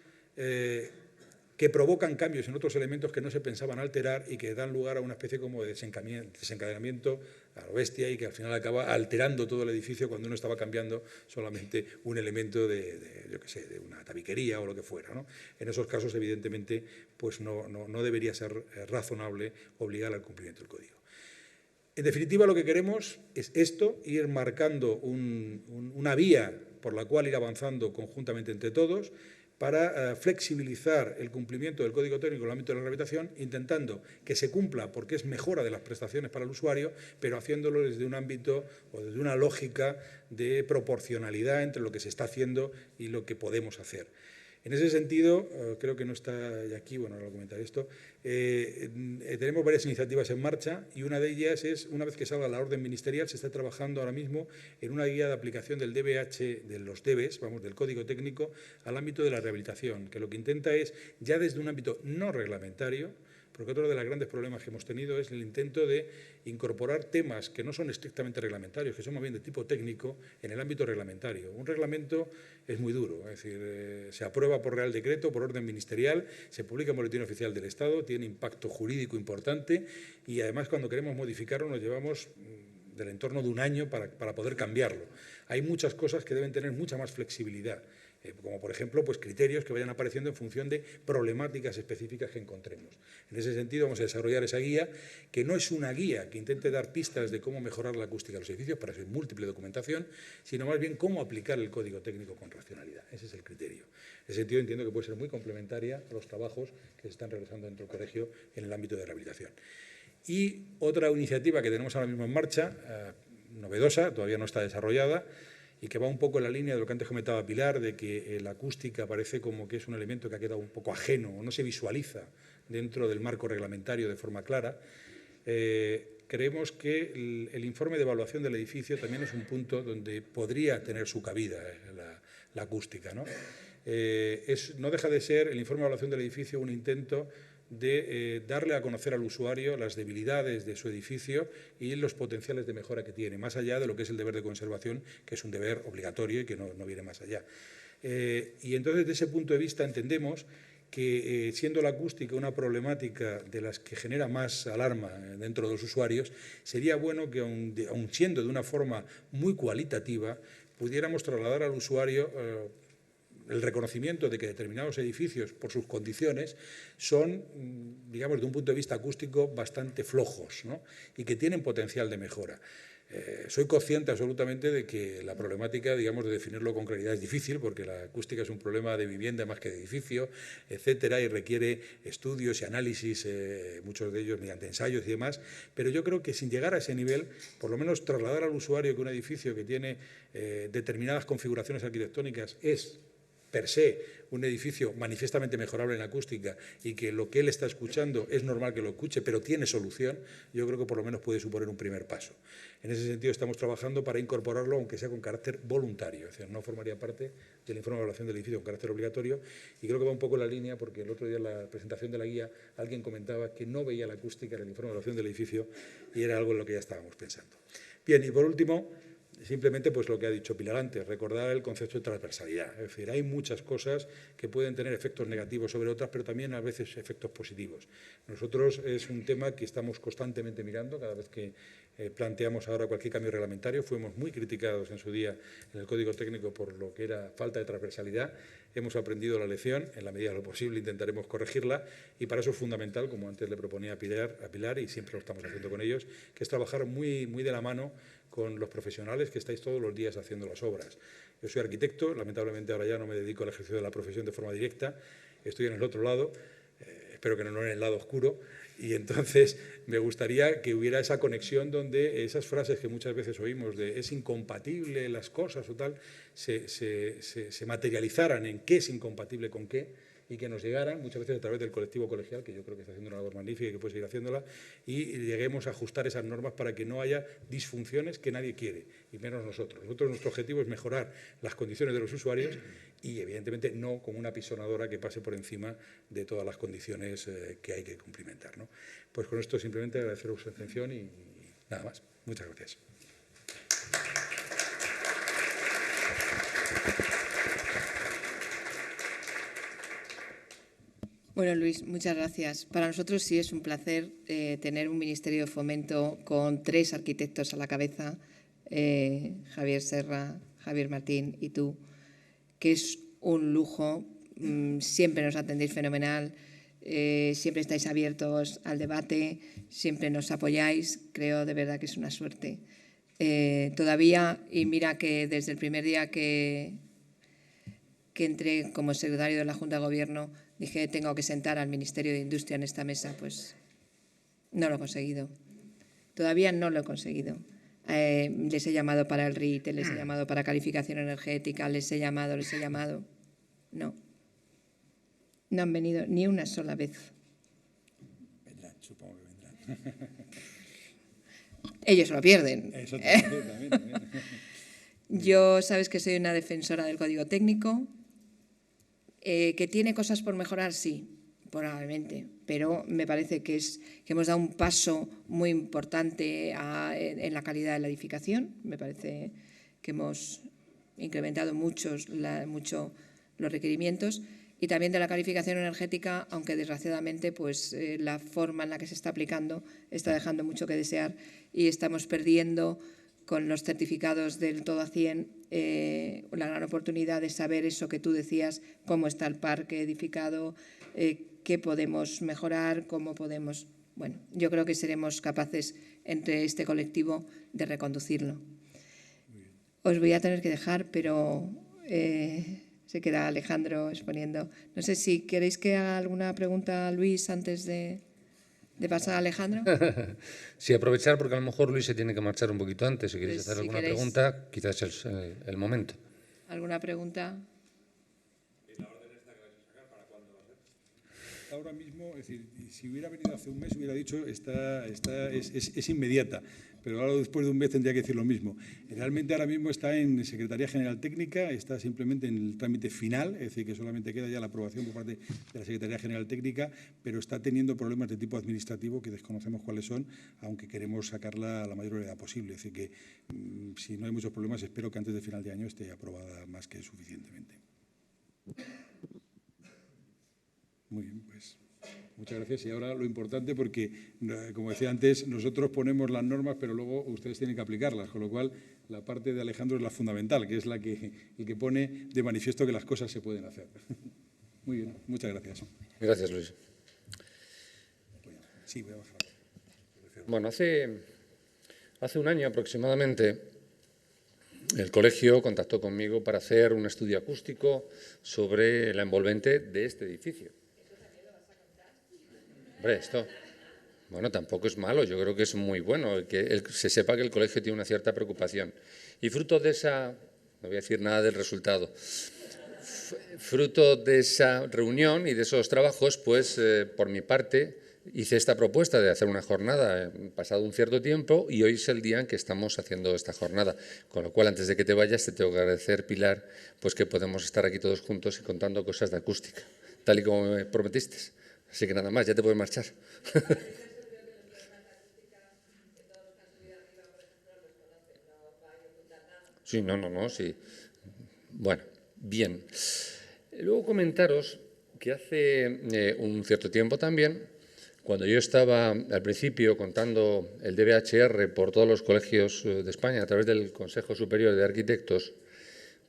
que provocan cambios en otros elementos que no se pensaban alterar y que dan lugar a una especie como de desencadenamiento a lo bestia y que al final acaba alterando todo el edificio cuando uno estaba cambiando solamente un elemento yo qué sé, de una tabiquería o lo que fuera, ¿no? En esos casos, evidentemente, pues no debería ser razonable obligar al cumplimiento del código. En definitiva, lo que queremos es esto, ir marcando una vía por la cual ir avanzando conjuntamente entre todos para flexibilizar el cumplimiento del Código Técnico en el ámbito de la rehabilitación, intentando que se cumpla porque es mejora de las prestaciones para el usuario, pero haciéndolo desde un ámbito o desde una lógica de proporcionalidad entre lo que se está haciendo y lo que podemos hacer. En ese sentido, creo que no está aquí, bueno, ahora lo comentaré esto, tenemos varias iniciativas en marcha y una de ellas es, una vez que salga la orden ministerial, se está trabajando ahora mismo en una guía de aplicación del DBH, de los DBs, vamos, del Código Técnico, al ámbito de la rehabilitación, que lo que intenta es, ya desde un ámbito no reglamentario, porque otro de los grandes problemas que hemos tenido es el intento de incorporar temas que no son estrictamente reglamentarios, que son más bien de tipo técnico, en el ámbito reglamentario. Un reglamento es muy duro, es decir, se aprueba por Real Decreto, por orden ministerial, se publica en Boletín Oficial del Estado, tiene impacto jurídico importante y además cuando queremos modificarlo nos llevamos del entorno de un año para poder cambiarlo. Hay muchas cosas que deben tener mucha más flexibilidad, como por ejemplo pues criterios que vayan apareciendo en función de problemáticas específicas que encontremos. En ese sentido vamos a desarrollar esa guía, que no es una guía que intente dar pistas de cómo mejorar la acústica de los edificios, para hacer múltiple documentación, sino más bien cómo aplicar el código técnico con racionalidad. Ese es el criterio. En ese sentido entiendo que puede ser muy complementaria a los trabajos que se están realizando dentro del colegio en el ámbito de rehabilitación. Y otra iniciativa que tenemos ahora mismo en marcha, novedosa, todavía no está desarrollada, y que va un poco en la línea de lo que antes comentaba Pilar, de que la acústica parece como que es un elemento que ha quedado un poco ajeno o no se visualiza dentro del marco reglamentario de forma clara. Creemos que el informe de evaluación del edificio también es un punto donde podría tener su cabida la acústica, ¿no? No deja de ser el informe de evaluación del edificio un intento de darle a conocer al usuario las debilidades de su edificio y los potenciales de mejora que tiene, más allá de lo que es el deber de conservación, que es un deber obligatorio y que no viene más allá. Y entonces, desde ese punto de vista, entendemos que, siendo la acústica una problemática de las que genera más alarma dentro de los usuarios, sería bueno que, aun siendo de una forma muy cualitativa, pudiéramos trasladar al usuario el reconocimiento de que determinados edificios, por sus condiciones, son, digamos, de un punto de vista acústico bastante flojos, ¿no? Y que tienen potencial de mejora. Soy consciente absolutamente de que la problemática, digamos, de definirlo con claridad es difícil, porque la acústica es un problema de vivienda más que de edificio, etcétera, y requiere estudios y análisis, muchos de ellos mediante ensayos y demás, pero yo creo que sin llegar a ese nivel, por lo menos trasladar al usuario que un edificio que tiene determinadas configuraciones arquitectónicas es per se un edificio manifiestamente mejorable en acústica y que lo que él está escuchando es normal que lo escuche, pero tiene solución, yo creo que por lo menos puede suponer un primer paso. En ese sentido estamos trabajando para incorporarlo, aunque sea con carácter voluntario, es decir, no formaría parte del informe de evaluación del edificio con carácter obligatorio, y creo que va un poco en la línea, porque el otro día en la presentación de la guía alguien comentaba que no veía la acústica en el informe de evaluación del edificio y era algo en lo que ya estábamos pensando. Bien, y por último, simplemente pues lo que ha dicho Pilar antes, recordar el concepto de transversalidad. Es decir, hay muchas cosas que pueden tener efectos negativos sobre otras, pero también a veces efectos positivos. Nosotros es un tema que estamos constantemente mirando cada vez que planteamos ahora cualquier cambio reglamentario. Fuimos muy criticados en su día en el Código Técnico por lo que era falta de transversalidad. Hemos aprendido la lección, en la medida de lo posible intentaremos corregirla, y para eso es fundamental, como antes le proponía a Pilar, y siempre lo estamos haciendo con ellos, que es trabajar muy de la mano con los profesionales que estáis todos los días haciendo las obras. Yo soy arquitecto, lamentablemente ahora ya no me dedico al ejercicio de la profesión de forma directa, estoy en el otro lado, espero que no en el lado oscuro, y entonces me gustaría que hubiera esa conexión donde esas frases que muchas veces oímos de es incompatible las cosas o tal, se materializaran en qué es incompatible con qué, y que nos llegaran muchas veces a través del colectivo colegial, que yo creo que está haciendo una labor magnífica y que puede seguir haciéndola, y lleguemos a ajustar esas normas para que no haya disfunciones que nadie quiere, y menos nosotros. Nuestro objetivo es mejorar las condiciones de los usuarios y, evidentemente, no como una pisonadora que pase por encima de todas las condiciones que hay que cumplimentar, ¿no? Pues con esto simplemente agradeceros su atención y nada más. Muchas gracias. Bueno, Luis, muchas gracias. Para nosotros sí es un placer tener un Ministerio de Fomento con 3 arquitectos a la cabeza, Javier Serra, Javier Martín y tú, que es un lujo. Siempre nos atendéis fenomenal, siempre estáis abiertos al debate, siempre nos apoyáis. Creo de verdad que es una suerte. Todavía, y mira que desde el primer día que entré como secretario de la Junta de Gobierno, dije tengo que sentar al Ministerio de Industria en esta mesa, pues no lo he conseguido. Todavía no lo he conseguido. Les he llamado para el RIT, les he llamado para calificación energética, les he llamado. No. No han venido ni una sola vez. Vendrán, supongo que vendrán. Ellos lo pierden. Eso también. Yo sabes que soy una defensora del código técnico. ¿Que tiene cosas por mejorar? Sí, probablemente, pero me parece que hemos dado un paso muy importante en la calidad de la edificación. Me parece que hemos incrementado mucho los requerimientos, y también de la calificación energética, aunque desgraciadamente pues, la forma en la que se está aplicando está dejando mucho que desear y estamos perdiendo con los certificados del todo a 100, la gran oportunidad de saber eso que tú decías, cómo está el parque edificado, qué podemos mejorar, cómo podemos... Bueno, yo creo que seremos capaces entre este colectivo de reconducirlo. Os voy a tener que dejar, pero se queda Alejandro exponiendo. No sé si queréis que haga alguna pregunta a Luis antes de pasar a Alejandro. Sí, aprovechar porque a lo mejor Luis se tiene que marchar un poquito antes. Si queréis Pues, hacer si alguna queréis. pregunta, quizás es el momento. ¿Alguna pregunta? Ahora mismo, es decir, si hubiera venido hace un mes, hubiera dicho es inmediata, pero ahora después de un mes tendría que decir lo mismo. Realmente ahora mismo está en Secretaría General Técnica, está simplemente en el trámite final, es decir, que solamente queda ya la aprobación por parte de la Secretaría General Técnica, pero está teniendo problemas de tipo administrativo que desconocemos cuáles son, aunque queremos sacarla a la mayor brevedad posible. Es decir, que si no hay muchos problemas, espero que antes de final de año esté aprobada más que suficientemente. Muy bien, pues muchas gracias. Y ahora lo importante, porque, como decía antes, nosotros ponemos las normas, pero luego ustedes tienen que aplicarlas, con lo cual la parte de Alejandro es la fundamental, que es el que pone de manifiesto que las cosas se pueden hacer. Muy bien, muchas gracias. Gracias, Luis. Sí, voy a bajar. Bueno, hace un año aproximadamente el colegio contactó conmigo para hacer un estudio acústico sobre la envolvente de este edificio. Hombre, esto, bueno, tampoco es malo, yo creo que es muy bueno que se sepa que el colegio tiene una cierta preocupación. Y fruto de esa, no voy a decir nada del resultado, fruto de esa reunión y de esos trabajos, pues por mi parte hice esta propuesta de hacer una jornada pasado un cierto tiempo y hoy es el día en que estamos haciendo esta jornada. Con lo cual, antes de que te vayas, te tengo que agradecer, Pilar, pues que podemos estar aquí todos juntos y contando cosas de acústica, tal y como me prometiste. Así que nada más, ya te puedes marchar. Sí, no, sí. Bueno, bien. Luego comentaros que hace un cierto tiempo también, cuando yo estaba al principio contando el DBHR por todos los colegios de España a través del Consejo Superior de Arquitectos,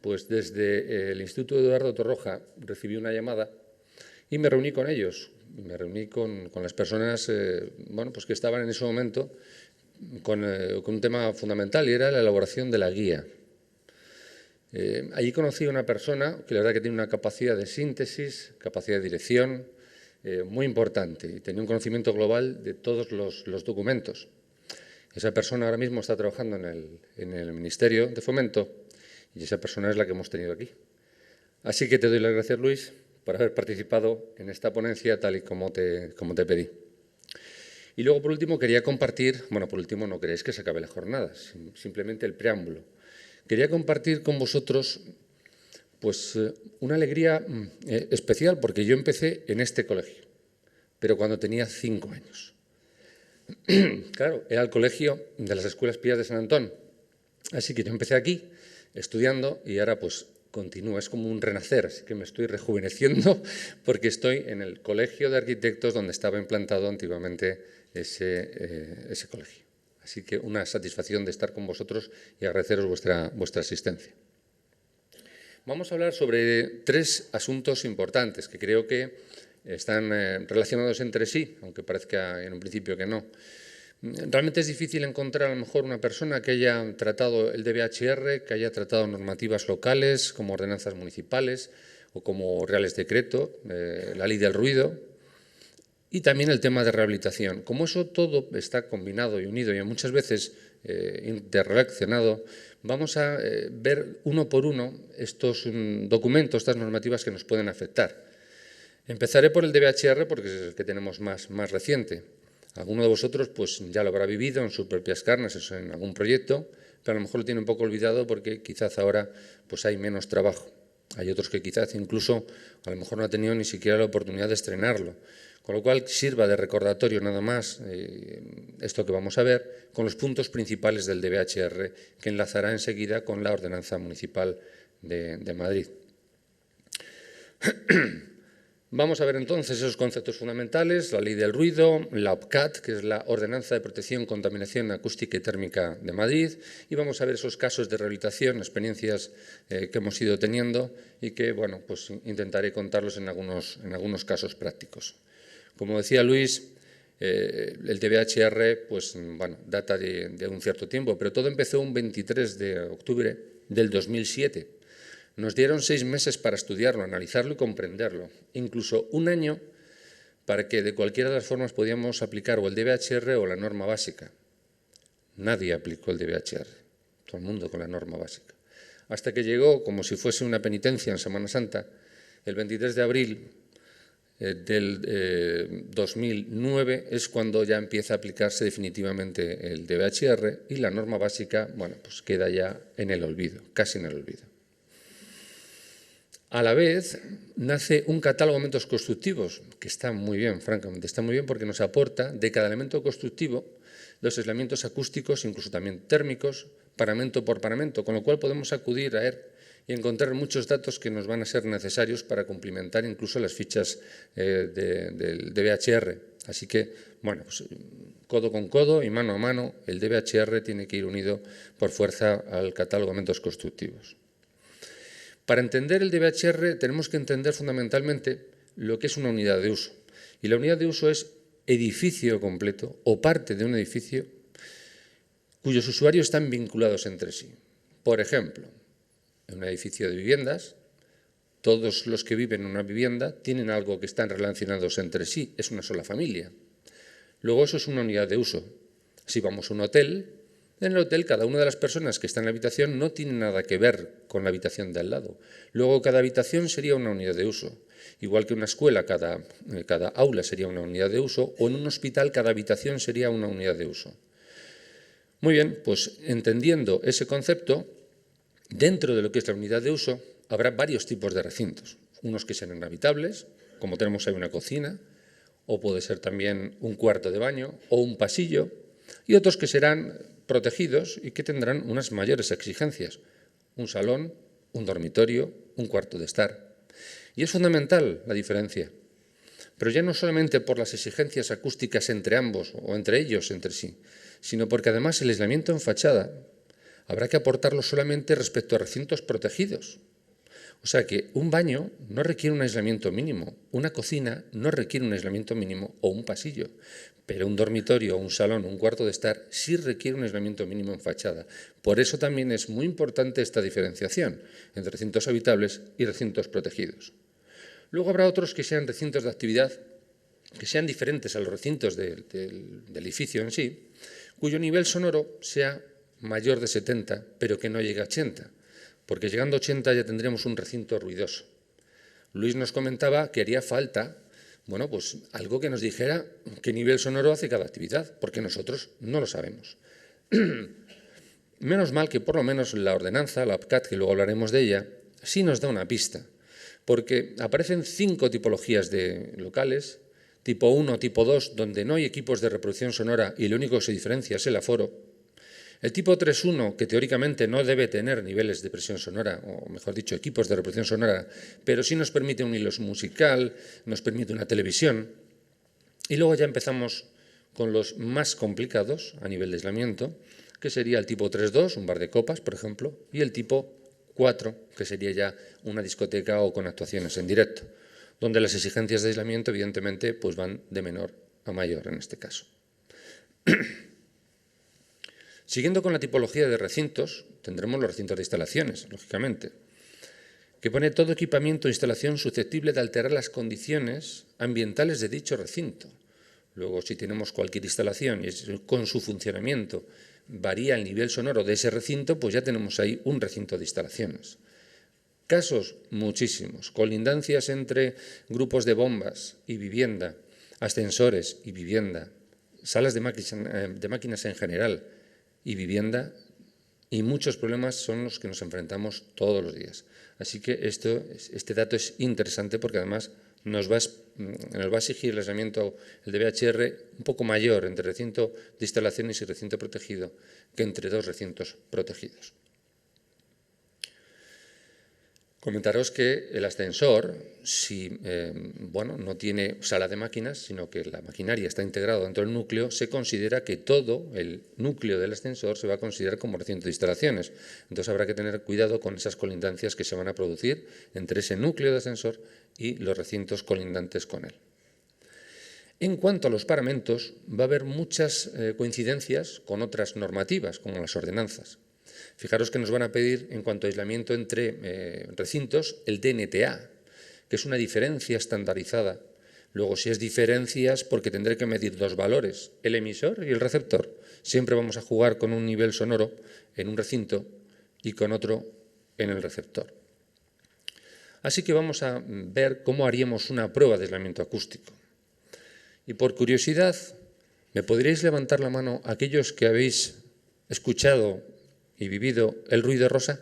pues desde el Instituto Eduardo Torroja recibí una llamada y me reuní con ellos. Me reuní con las personas bueno, pues que estaban en ese momento con un tema fundamental y era la elaboración de la guía. Allí conocí a una persona que la verdad que tiene una capacidad de síntesis, capacidad de dirección muy importante y tenía un conocimiento global de todos los documentos. Esa persona ahora mismo está trabajando en el Ministerio de Fomento y esa persona es la que hemos tenido aquí. Así que te doy las gracias, Luis, por haber participado en esta ponencia tal y como te pedí. Y luego, por último, quería compartir, bueno, por último, no queréis que se acabe la jornada, simplemente el preámbulo. Quería compartir con vosotros pues, una alegría especial, porque yo empecé en este colegio, pero cuando tenía 5 años. Claro, era el colegio de las Escuelas Pías de San Antón. Así que yo empecé aquí, estudiando, y ahora pues continúa, es como un renacer, así que me estoy rejuveneciendo porque estoy en el Colegio de Arquitectos donde estaba implantado antiguamente ese colegio. Así que una satisfacción de estar con vosotros y agradeceros vuestra asistencia. Vamos a hablar sobre 3 asuntos importantes que creo que están relacionados entre sí, aunque parezca en un principio que no. Realmente es difícil encontrar a lo mejor una persona que haya tratado el DBHR, que haya tratado normativas locales como ordenanzas municipales o como reales decreto, la ley del ruido y también el tema de rehabilitación. Como eso todo está combinado y unido y muchas veces interrelacionado, vamos a ver uno por uno estos documentos, estas normativas que nos pueden afectar. Empezaré por el DBHR porque es el que tenemos más reciente. Alguno de vosotros pues, ya lo habrá vivido en sus propias carnes o en algún proyecto, pero a lo mejor lo tiene un poco olvidado porque quizás ahora pues, hay menos trabajo. Hay otros que quizás incluso a lo mejor no ha tenido ni siquiera la oportunidad de estrenarlo. Con lo cual sirva de recordatorio nada más esto que vamos a ver con los puntos principales del DBHR que enlazará enseguida con la ordenanza municipal de Madrid. Vamos a ver entonces esos conceptos fundamentales, la ley del ruido, la OPCAT, que es la Ordenanza de Protección, Contaminación Acústica y Térmica de Madrid, y vamos a ver esos casos de rehabilitación, experiencias que hemos ido teniendo y que, bueno, pues intentaré contarlos en algunos casos prácticos. Como decía Luis, el DBHR, pues, bueno, data de un cierto tiempo, pero todo empezó un 23 de octubre del 2007. Nos dieron 6 meses para estudiarlo, analizarlo y comprenderlo, incluso 1 año para que de cualquiera de las formas podíamos aplicar o el DBHR o la norma básica. Nadie aplicó el DBHR, todo el mundo con la norma básica. Hasta que llegó, como si fuese una penitencia en Semana Santa, el 23 de abril del 2009 es cuando ya empieza a aplicarse definitivamente el DBHR y la norma básica, bueno, pues queda ya en el olvido, casi en el olvido. A la vez, nace un catálogo de elementos constructivos, que está muy bien, francamente, está muy bien porque nos aporta de cada elemento constructivo los aislamientos acústicos, incluso también térmicos, paramento por paramento, con lo cual podemos acudir a él y encontrar muchos datos que nos van a ser necesarios para cumplimentar incluso las fichas del DBHR. Así que, bueno, pues, codo con codo y mano a mano, el DBHR tiene que ir unido por fuerza al catálogo de elementos constructivos. Para entender el DBHR tenemos que entender fundamentalmente lo que es una unidad de uso. Y la unidad de uso es edificio completo o parte de un edificio cuyos usuarios están vinculados entre sí. Por ejemplo, en un edificio de viviendas, todos los que viven en una vivienda tienen algo que están relacionados entre sí, es una sola familia. Luego eso es una unidad de uso. Si vamos a un hotel, en el hotel cada una de las personas que está en la habitación no tiene nada que ver con la habitación de al lado. Luego cada habitación sería una unidad de uso. Igual que una escuela, cada aula sería una unidad de uso, o en un hospital cada habitación sería una unidad de uso. Muy bien, pues entendiendo ese concepto, dentro de lo que es la unidad de uso habrá varios tipos de recintos. Unos que serán habitables, como tenemos ahí una cocina, o puede ser también un cuarto de baño o un pasillo, y otros que serán protegidos y que tendrán unas mayores exigencias. Un salón, un dormitorio, un cuarto de estar. Y es fundamental la diferencia. Pero ya no solamente por las exigencias acústicas entre ambos o entre ellos entre sí, sino porque además el aislamiento en fachada habrá que aportarlo solamente respecto a recintos protegidos. O sea que un baño no requiere un aislamiento mínimo, una cocina no requiere un aislamiento mínimo o un pasillo, pero un dormitorio, un salón, un cuarto de estar sí requiere un aislamiento mínimo en fachada. Por eso también es muy importante esta diferenciación entre recintos habitables y recintos protegidos. Luego habrá otros que sean recintos de actividad, que sean diferentes a los recintos del edificio en sí, cuyo nivel sonoro sea mayor de 70, pero que no llegue a 80, porque llegando a 80 ya tendremos un recinto ruidoso. Luis nos comentaba que haría falta, bueno, pues algo que nos dijera qué nivel sonoro hace cada actividad, porque nosotros no lo sabemos. Menos mal que por lo menos la ordenanza, la OPCAT, que luego hablaremos de ella, sí nos da una pista, porque aparecen 5 tipologías de locales, tipo 1, tipo 2, donde no hay equipos de reproducción sonora y lo único que se diferencia es el aforo. El tipo 3.1, que teóricamente no debe tener niveles de presión sonora, o mejor dicho, equipos de reproducción sonora, pero sí nos permite un hilo musical, nos permite una televisión. Y luego ya empezamos con los más complicados a nivel de aislamiento, que sería el tipo 3.2, un bar de copas, por ejemplo, y el tipo 4, que sería ya una discoteca o con actuaciones en directo, donde las exigencias de aislamiento, evidentemente, pues van de menor a mayor en este caso. Siguiendo con la tipología de recintos, tendremos los recintos de instalaciones, lógicamente, que pone todo equipamiento o instalación susceptible de alterar las condiciones ambientales de dicho recinto. Luego, si tenemos cualquier instalación y con su funcionamiento varía el nivel sonoro de ese recinto, pues ya tenemos ahí un recinto de instalaciones. Casos muchísimos, colindancias entre grupos de bombas y vivienda, ascensores y vivienda, salas de máquinas en general y vivienda, y muchos problemas son los que nos enfrentamos todos los días. Así que este dato es interesante porque además nos va a exigir el aislamiento, el de VHR, un poco mayor entre recinto de instalaciones y recinto protegido que entre dos recintos protegidos. Comentaros que el ascensor, si no tiene sala de máquinas, sino que la maquinaria está integrada dentro del núcleo, se considera que todo el núcleo del ascensor se va a considerar como recinto de instalaciones. Entonces habrá que tener cuidado con esas colindancias que se van a producir entre ese núcleo de ascensor y los recintos colindantes con él. En cuanto a los paramentos, va a haber muchas coincidencias con otras normativas, como las ordenanzas. Fijaros que nos van a pedir, en cuanto a aislamiento entre recintos, el DNTA, que es una diferencia estandarizada. Luego, si es diferencias, porque tendré que medir dos valores, el emisor y el receptor. Siempre vamos a jugar con un nivel sonoro en un recinto y con otro en el receptor. Así que vamos a ver cómo haríamos una prueba de aislamiento acústico. Y por curiosidad, ¿me podríais levantar la mano aquellos que habéis escuchado y vivido el ruido rosa?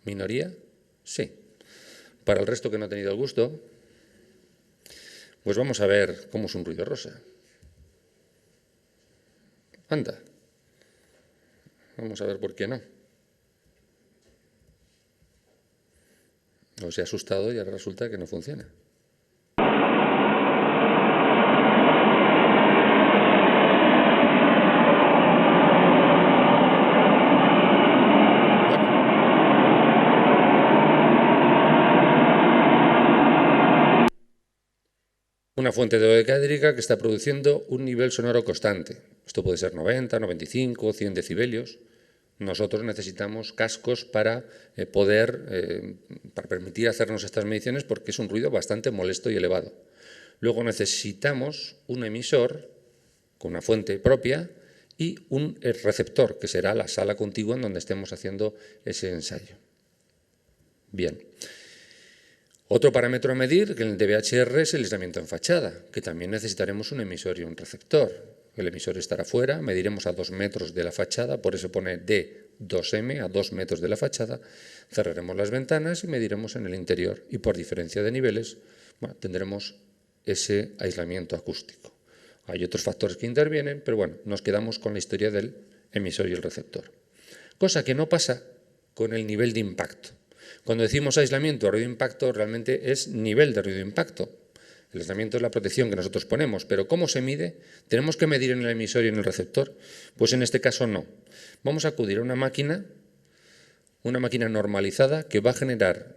¿Minoría? Sí. Para el resto que no ha tenido el gusto, pues vamos a ver cómo es un ruido rosa. Anda. Vamos a ver por qué no. Os he asustado y ahora resulta que no funciona. Una fuente de dodecáedrica que está produciendo un nivel sonoro constante. Esto puede ser 90, 95, 100 decibelios. Nosotros necesitamos cascos para para permitir hacernos estas mediciones porque es un ruido bastante molesto y elevado. Luego necesitamos un emisor con una fuente propia y un receptor, que será la sala contigua en donde estemos haciendo ese ensayo. Bien. Otro parámetro a medir, que en el DVHR, es el aislamiento en fachada, que también necesitaremos un emisor y un receptor. El emisor estará fuera, mediremos a 2 metros de la fachada, por eso pone D2M, a 2 metros de la fachada, cerraremos las ventanas y mediremos en el interior. Y por diferencia de niveles, tendremos ese aislamiento acústico. Hay otros factores que intervienen, pero bueno, nos quedamos con la historia del emisor y el receptor. Cosa que no pasa con el nivel de impacto. Cuando decimos aislamiento o ruido de impacto, realmente es nivel de ruido de impacto. El aislamiento es la protección que nosotros ponemos, pero ¿cómo se mide? ¿Tenemos que medir en el emisor y en el receptor? Pues en este caso no. Vamos a acudir a una máquina normalizada que va a generar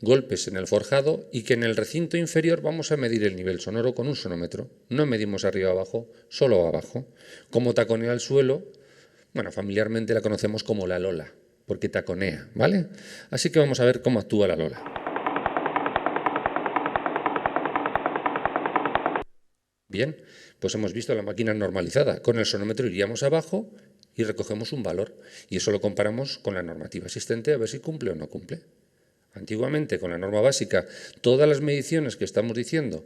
golpes en el forjado y que en el recinto inferior vamos a medir el nivel sonoro con un sonómetro. No medimos arriba abajo, solo abajo. Como taconea el suelo, familiarmente la conocemos como la lola, porque taconea, ¿vale? Así que vamos a ver cómo actúa la lola. Bien, pues hemos visto la máquina normalizada. Con el sonómetro iríamos abajo y recogemos un valor. Y eso lo comparamos con la normativa existente a ver si cumple o no cumple. Antiguamente, con la norma básica, todas las mediciones que estamos diciendo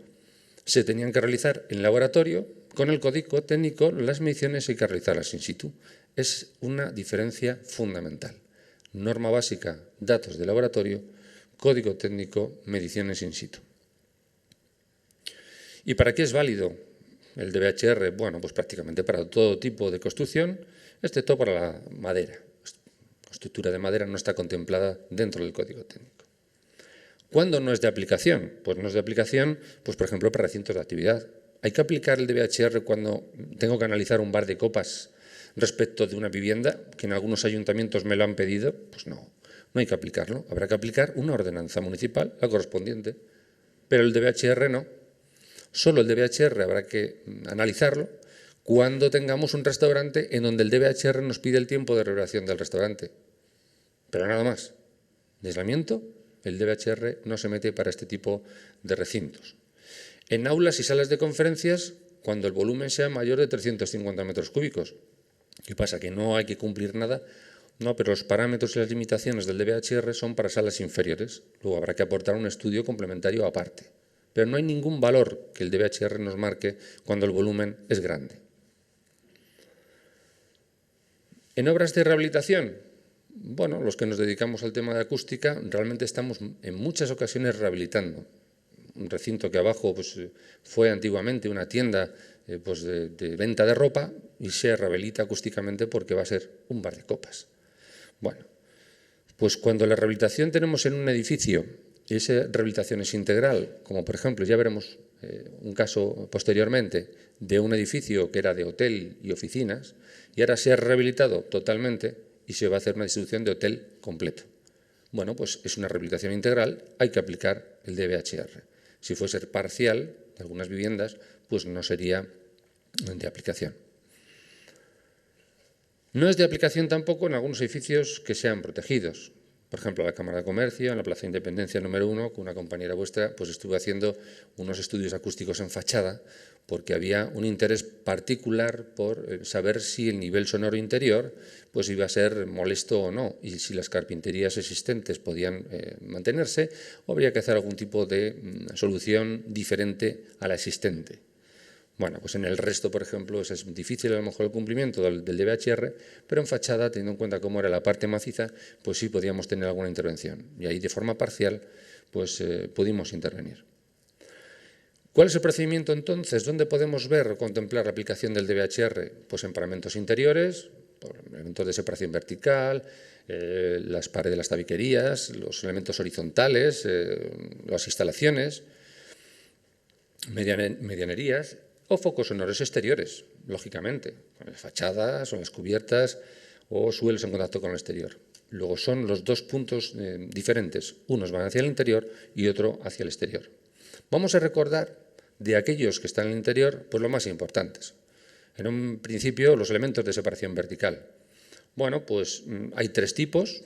se tenían que realizar en laboratorio. Con el código técnico, las mediciones hay que realizarlas in situ. Es una diferencia fundamental. Norma básica, datos de laboratorio, código técnico, mediciones in situ. ¿Y para qué es válido? el DBHR, bueno, pues prácticamente para todo tipo de construcción, excepto para la madera. La estructura de madera no está contemplada dentro del código técnico. ¿Cuándo no es de aplicación? Pues no es de aplicación, pues por ejemplo, para recintos de actividad. ¿Hay que aplicar el DBHR cuando tengo que analizar un bar de copas respecto de una vivienda, que en algunos ayuntamientos me lo han pedido? Pues no, no hay que aplicarlo. Habrá que aplicar una ordenanza municipal, la correspondiente, pero el DBHR no. Solo el DBHR habrá que analizarlo cuando tengamos un restaurante en donde el DBHR nos pide el tiempo de rehabilitación del restaurante. Pero nada más. De aislamiento, el DBHR no se mete para este tipo de recintos. En aulas y salas de conferencias, cuando el volumen sea mayor de 350 metros cúbicos. ¿Qué pasa? ¿Que no hay que cumplir nada? No, pero los parámetros y las limitaciones del DBHR son para salas inferiores. Luego habrá que aportar un estudio complementario aparte. Pero no hay ningún valor que el DBHR nos marque cuando el volumen es grande. En obras de rehabilitación, bueno, los que nos dedicamos al tema de acústica, realmente estamos en muchas ocasiones rehabilitando. Un recinto que abajo pues, fue antiguamente una tienda pues, de venta de ropa y se rehabilita acústicamente porque va a ser un bar de copas. Bueno, pues cuando la rehabilitación tenemos en un edificio y esa rehabilitación es integral, como por ejemplo, ya veremos un caso posteriormente de un edificio que era de hotel y oficinas y ahora se ha rehabilitado totalmente y se va a hacer una distribución de hotel completo. Bueno, pues es una rehabilitación integral, hay que aplicar el DBHR. Si fuese parcial de algunas viviendas, pues no sería de aplicación. No es de aplicación tampoco en algunos edificios que sean protegidos. Por ejemplo, la Cámara de Comercio, en la Plaza Independencia número 1, con una compañera vuestra, pues estuve haciendo unos estudios acústicos en fachada porque había un interés particular por saber si el nivel sonoro interior pues iba a ser molesto o no y si las carpinterías existentes podían mantenerse o habría que hacer algún tipo de solución diferente a la existente. Bueno, pues en el resto, por ejemplo, es difícil a lo mejor el cumplimiento del DBHR, pero en fachada, teniendo en cuenta cómo era la parte maciza, pues sí podíamos tener alguna intervención. Y ahí de forma parcial, pues pudimos intervenir. ¿Cuál es el procedimiento entonces? ¿Dónde podemos ver o contemplar la aplicación del DBHR? Pues en paramentos interiores, elementos de separación vertical, las paredes de las tabiquerías, los elementos horizontales, las instalaciones, medianerías, o focos sonoros exteriores, lógicamente, con las fachadas o las cubiertas o suelos en contacto con el exterior. Luego son los dos puntos diferentes, unos van hacia el interior y otro hacia el exterior. Vamos a recordar de aquellos que están en el interior, pues los más importantes. En un principio, los elementos de separación vertical. Bueno, pues hay tres tipos.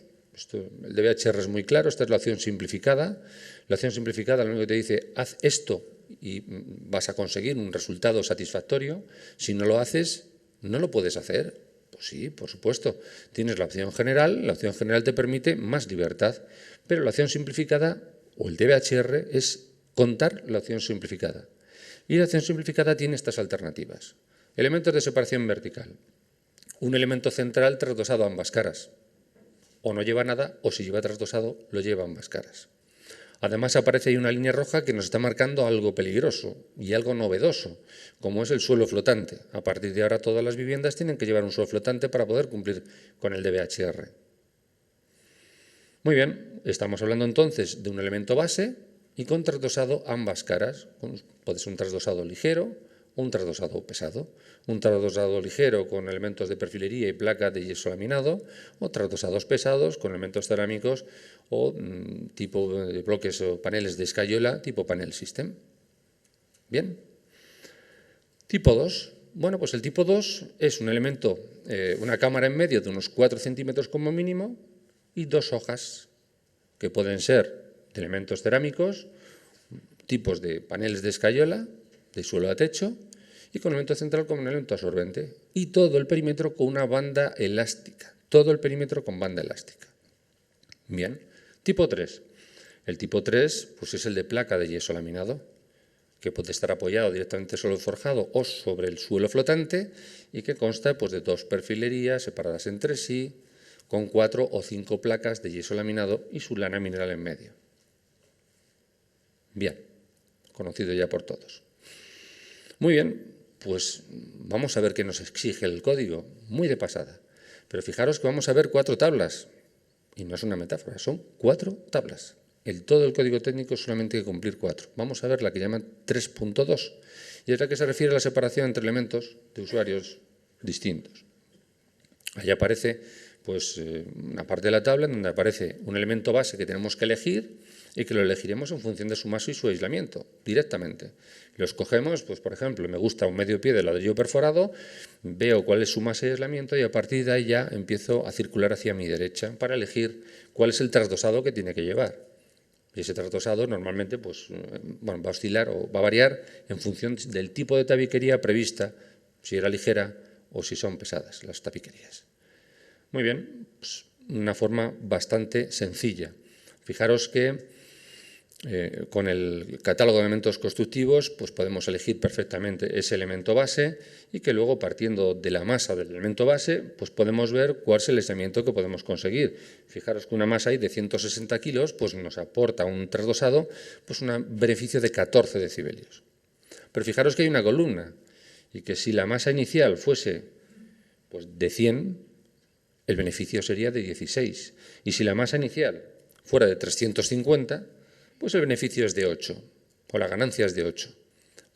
El DBHR es muy claro, esta es la opción simplificada. La opción simplificada lo único que te dice, haz esto y vas a conseguir un resultado satisfactorio. Si no lo haces, no lo puedes hacer. Pues sí, por supuesto. Tienes la opción general te permite más libertad, pero la opción simplificada o el DBHR es contar la opción simplificada. Y la opción simplificada tiene estas alternativas. Elementos de separación vertical. Un elemento central trasdosado a ambas caras. O no lleva nada, o si lleva trasdosado, lo lleva a ambas caras. Además aparece ahí una línea roja que nos está marcando algo peligroso y algo novedoso, como es el suelo flotante. A partir de ahora todas las viviendas tienen que llevar un suelo flotante para poder cumplir con el DBHR. Muy bien, estamos hablando entonces de un elemento base y con trasdosado a ambas caras. Puede ser un trasdosado ligero o un trasdosado pesado. Un trasdosado ligero con elementos de perfilería y placa de yeso laminado, o trasdosados pesados con elementos cerámicos o tipo de bloques o paneles de escayola tipo panel system. Bien. Tipo 2. Bueno, pues el tipo 2 es un elemento, una cámara en medio de unos 4 centímetros como mínimo y dos hojas que pueden ser de elementos cerámicos, tipos de paneles de escayola, de suelo a techo, y con elemento central como un elemento absorbente. Y todo el perímetro con una banda elástica. Todo el perímetro con banda elástica. Bien. Tipo 3. El tipo 3 pues es el de placa de yeso laminado, que puede estar apoyado directamente sobre el forjado o sobre el suelo flotante y que consta pues, de dos perfilerías separadas entre sí, con 4 o 5 placas de yeso laminado y su lana mineral en medio. Bien. Conocido ya por todos. Muy bien. pues vamos a ver qué nos exige el código, muy de pasada. Pero fijaros que vamos a ver 4 tablas, y no es una metáfora, son 4 tablas. Todo el código técnico solamente hay que cumplir 4. Vamos a ver la que llaman 3.2, y es la que se refiere a la separación entre elementos de usuarios distintos. Allí aparece pues, una parte de la tabla en donde aparece un elemento base que tenemos que elegir y que lo elegiremos en función de su masa y su aislamiento, directamente. Lo escogemos, pues, por ejemplo, me gusta un medio pie de ladrillo perforado, veo cuál es su masa y aislamiento y a partir de ahí ya empiezo a circular hacia mi derecha para elegir cuál es el trasdosado que tiene que llevar. Y ese trasdosado normalmente pues, bueno, va a oscilar o va a variar en función del tipo de tabiquería prevista, si era ligera o si son pesadas las tabiquerías. Muy bien, pues una forma bastante sencilla. Fijaros que con el catálogo de elementos constructivos pues podemos elegir perfectamente ese elemento base y que luego partiendo de la masa del elemento base pues podemos ver cuál es el aislamiento que podemos conseguir. Fijaros que una masa ahí de 160 kilos pues nos aporta un trasdosado pues un beneficio de 14 decibelios. Pero fijaros que hay una columna y que si la masa inicial fuese pues de 100, el beneficio sería de 16. Y si la masa inicial fuera de 350, pues el beneficio es de 8, o la ganancia es de 8.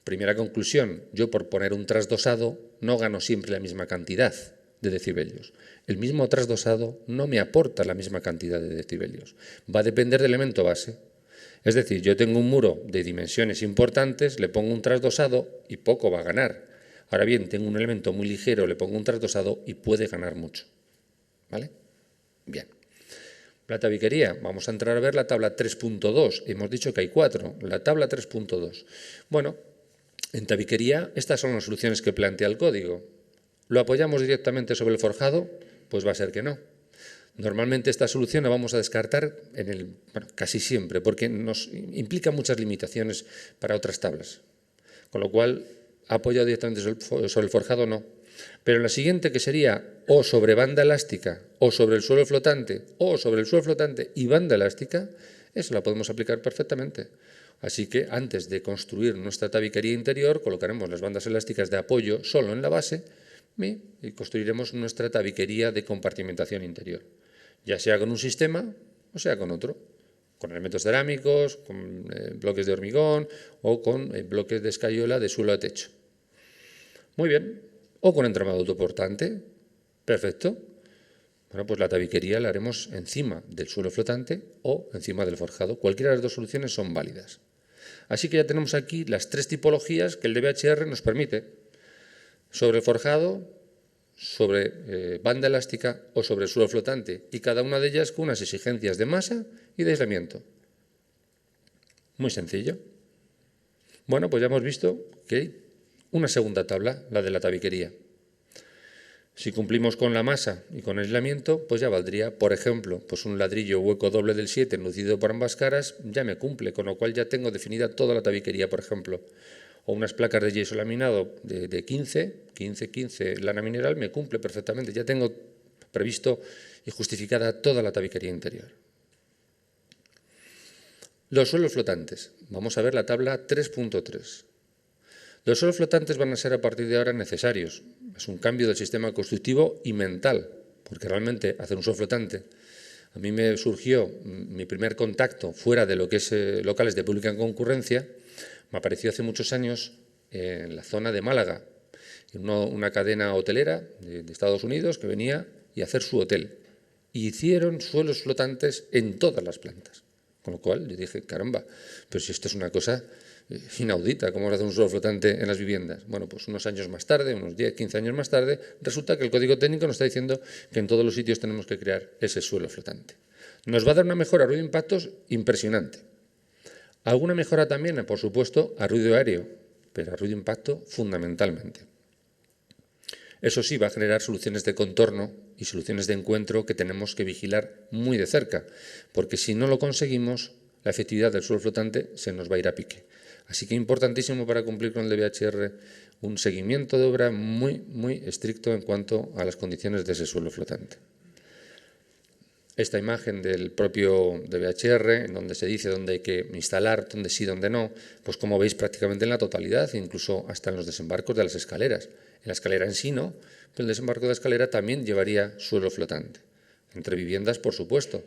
Primera conclusión, yo por poner un trasdosado no gano siempre la misma cantidad de decibelios. El mismo trasdosado no me aporta la misma cantidad de decibelios. Va a depender del elemento base. Es decir, yo tengo un muro de dimensiones importantes, le pongo un trasdosado y poco va a ganar. Ahora bien, tengo un elemento muy ligero, le pongo un trasdosado y puede ganar mucho. ¿Vale? Bien. La tabiquería, vamos a entrar a ver la tabla 3.2, hemos dicho que hay 4, la tabla 3.2. Bueno, en tabiquería estas son las soluciones que plantea el código. ¿Lo apoyamos directamente sobre el forjado? Pues va a ser que no. Normalmente esta solución la vamos a descartar casi siempre, porque nos implica muchas limitaciones para otras tablas. Con lo cual, apoyado directamente sobre el forjado, no. Pero en la siguiente, que sería o sobre banda elástica, o sobre el suelo flotante, o sobre el suelo flotante y banda elástica, eso la podemos aplicar perfectamente. Así que antes de construir nuestra tabiquería interior, colocaremos las bandas elásticas de apoyo solo en la base y construiremos nuestra tabiquería de compartimentación interior, ya sea con un sistema o sea con otro, con elementos cerámicos, con bloques de hormigón o con bloques de escayola de suelo a techo. Muy bien. O con entramado autoportante. Perfecto. Bueno, pues la tabiquería la haremos encima del suelo flotante o encima del forjado. Cualquiera de las dos soluciones son válidas. Así que ya tenemos aquí las 3 tipologías que el DBHR nos permite. Sobre el forjado, sobre banda elástica o sobre el suelo flotante. Y cada una de ellas con unas exigencias de masa y de aislamiento. Muy sencillo. Bueno, pues ya hemos visto que hay una segunda tabla, la de la tabiquería. Si cumplimos con la masa y con el aislamiento, pues ya valdría, por ejemplo, pues un ladrillo hueco doble del 7 enlucido por ambas caras, ya me cumple, con lo cual ya tengo definida toda la tabiquería, por ejemplo. O unas placas de yeso laminado de 15 lana mineral, me cumple perfectamente, ya tengo previsto y justificada toda la tabiquería interior. Los suelos flotantes. Vamos a ver la tabla 3.3. Los suelos flotantes van a ser a partir de ahora necesarios. Es un cambio del sistema constructivo y mental, porque realmente hacer un suelo flotante, a mí me surgió mi primer contacto fuera de lo que es locales de pública concurrencia, me apareció hace muchos años en la zona de Málaga, en una cadena hotelera de Estados Unidos que venía y a hacer su hotel. Y hicieron suelos flotantes en todas las plantas. Con lo cual yo dije, caramba, pero si esto es una cosa inaudita, ¿cómo se hace un suelo flotante en las viviendas? Bueno, pues unos años más tarde, unos 10, 15 años más tarde, resulta que el código técnico nos está diciendo que en todos los sitios tenemos que crear ese suelo flotante. Nos va a dar una mejora a ruido de impactos impresionante. Alguna mejora también, por supuesto, a ruido aéreo, pero a ruido de impacto fundamentalmente. Eso sí, va a generar soluciones de contorno y soluciones de encuentro que tenemos que vigilar muy de cerca, porque si no lo conseguimos, la efectividad del suelo flotante se nos va a ir a pique. Así que importantísimo para cumplir con el DBHR un seguimiento de obra muy estricto en cuanto a las condiciones de ese suelo flotante. esta imagen del propio DVHR, en donde se dice dónde hay que instalar, dónde sí, dónde no, pues como veis prácticamente en la totalidad, incluso hasta en los desembarcos de las escaleras. En la escalera en sí no, pero el desembarco de la escalera también llevaría suelo flotante. Entre viviendas, por supuesto.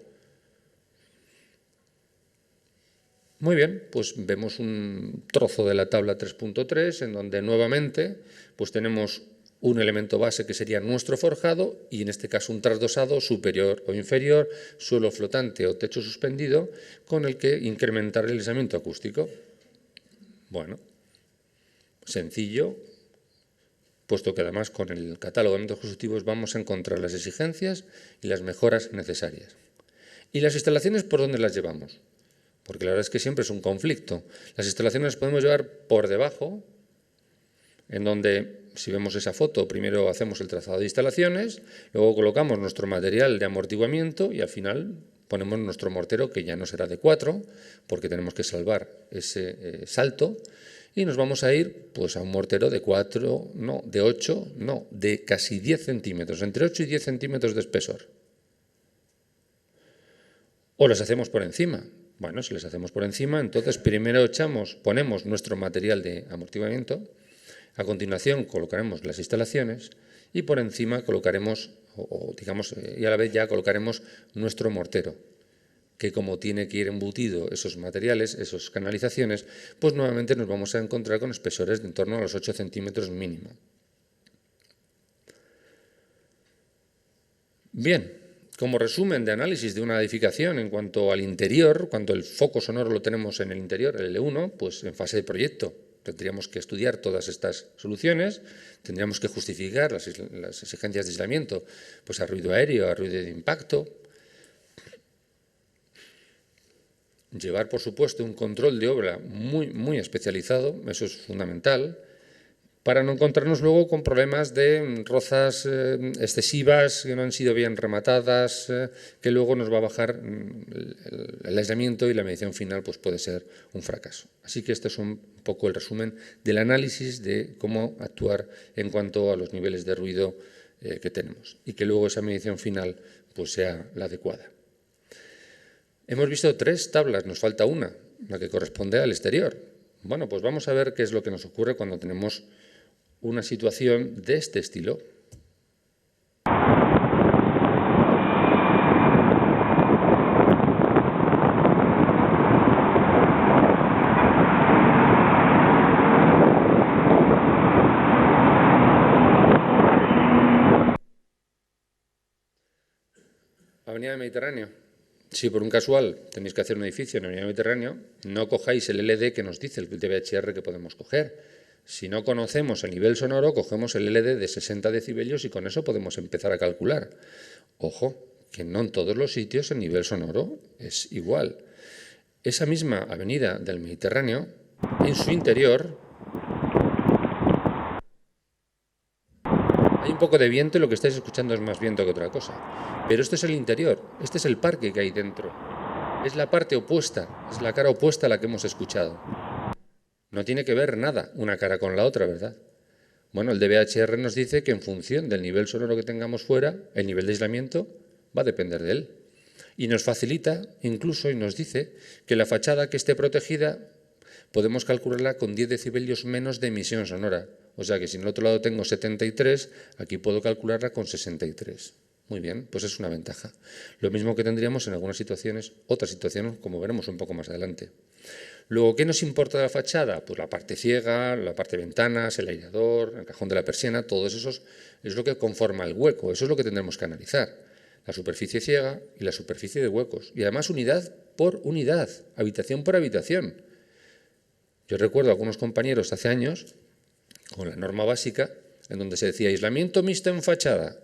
Muy bien, pues vemos un trozo de la tabla 3.3 en donde nuevamente pues tenemos un elemento base que sería nuestro forjado y en este caso un trasdosado superior o inferior, suelo flotante o techo suspendido con el que incrementar el aislamiento acústico. Bueno, sencillo, puesto que además con el catálogo de elementos constructivos vamos a encontrar las exigencias y las mejoras necesarias. ¿Y las instalaciones por dónde las llevamos? Porque la verdad es que siempre es un conflicto. Las instalaciones las podemos llevar por debajo, en donde, si vemos esa foto, primero hacemos el trazado de instalaciones, luego colocamos nuestro material de amortiguamiento y al final ponemos nuestro mortero, que ya no será de 4, porque tenemos que salvar ese salto, y nos vamos a ir pues, a un mortero de 4, no, de 8, no, de casi 10 centímetros, entre 8 y 10 centímetros de espesor. O las hacemos por encima. Bueno, si las hacemos por encima, entonces primero ponemos nuestro material de amortiguamiento, a continuación colocaremos las instalaciones y por encima colocaremos, y a la vez ya colocaremos nuestro mortero, que como tiene que ir embutido esos materiales, esas canalizaciones, pues nuevamente nos vamos a encontrar con espesores de en torno a los 8 centímetros mínimo. Bien. Como resumen de análisis de una edificación en cuanto al interior, cuando el foco sonoro lo tenemos en el interior, el L1, pues en fase de proyecto tendríamos que estudiar todas estas soluciones, tendríamos que justificar las exigencias de aislamiento pues a ruido aéreo, a ruido de impacto, llevar por supuesto un control de obra muy especializado, eso es fundamental, para no encontrarnos luego con problemas de rozas excesivas que no han sido bien rematadas, que luego nos va a bajar el aislamiento y la medición final pues puede ser un fracaso. Así que este es un poco el resumen del análisis de cómo actuar en cuanto a los niveles de ruido que tenemos y que luego esa medición final pues sea la adecuada. Hemos visto 3 tablas, nos falta una, la que corresponde al exterior. Bueno, pues vamos a ver qué es lo que nos ocurre cuando tenemos una situación de este estilo. Avenida Mediterráneo. Si por un casual tenéis que hacer un edificio en Avenida Mediterráneo, no cojáis el LD que nos dice el DVHR que podemos coger. Si no conocemos el nivel sonoro, cogemos el LD de 60 decibelios y con eso podemos empezar a calcular. Ojo, que no en todos los sitios el nivel sonoro es igual. Esa misma avenida del Mediterráneo, en su interior, hay un poco de viento y lo que estáis escuchando es más viento que otra cosa. Pero esto es el interior, este es el parque que hay dentro. Es la parte opuesta, es la cara opuesta a la que hemos escuchado. No tiene que ver nada una cara con la otra, ¿verdad? Bueno, el DVHR nos dice que en función del nivel sonoro que tengamos fuera, el nivel de aislamiento va a depender de él. Y nos facilita incluso y nos dice que la fachada que esté protegida podemos calcularla con 10 decibelios menos de emisión sonora. O sea que si en el otro lado tengo 73, aquí puedo calcularla con 63. Muy bien, pues es una ventaja. Lo mismo que tendríamos en algunas situaciones, otras situaciones, como veremos un poco más adelante. Luego, ¿qué nos importa de la fachada? Pues la parte ciega, la parte de ventanas, el aireador, el cajón de la persiana, todo eso es lo que conforma el hueco, eso es lo que tendremos que analizar. La superficie ciega y la superficie de huecos. Y además unidad por unidad, habitación por habitación. Yo recuerdo a algunos compañeros hace años, con la norma básica, en donde se decía aislamiento mixto en fachada.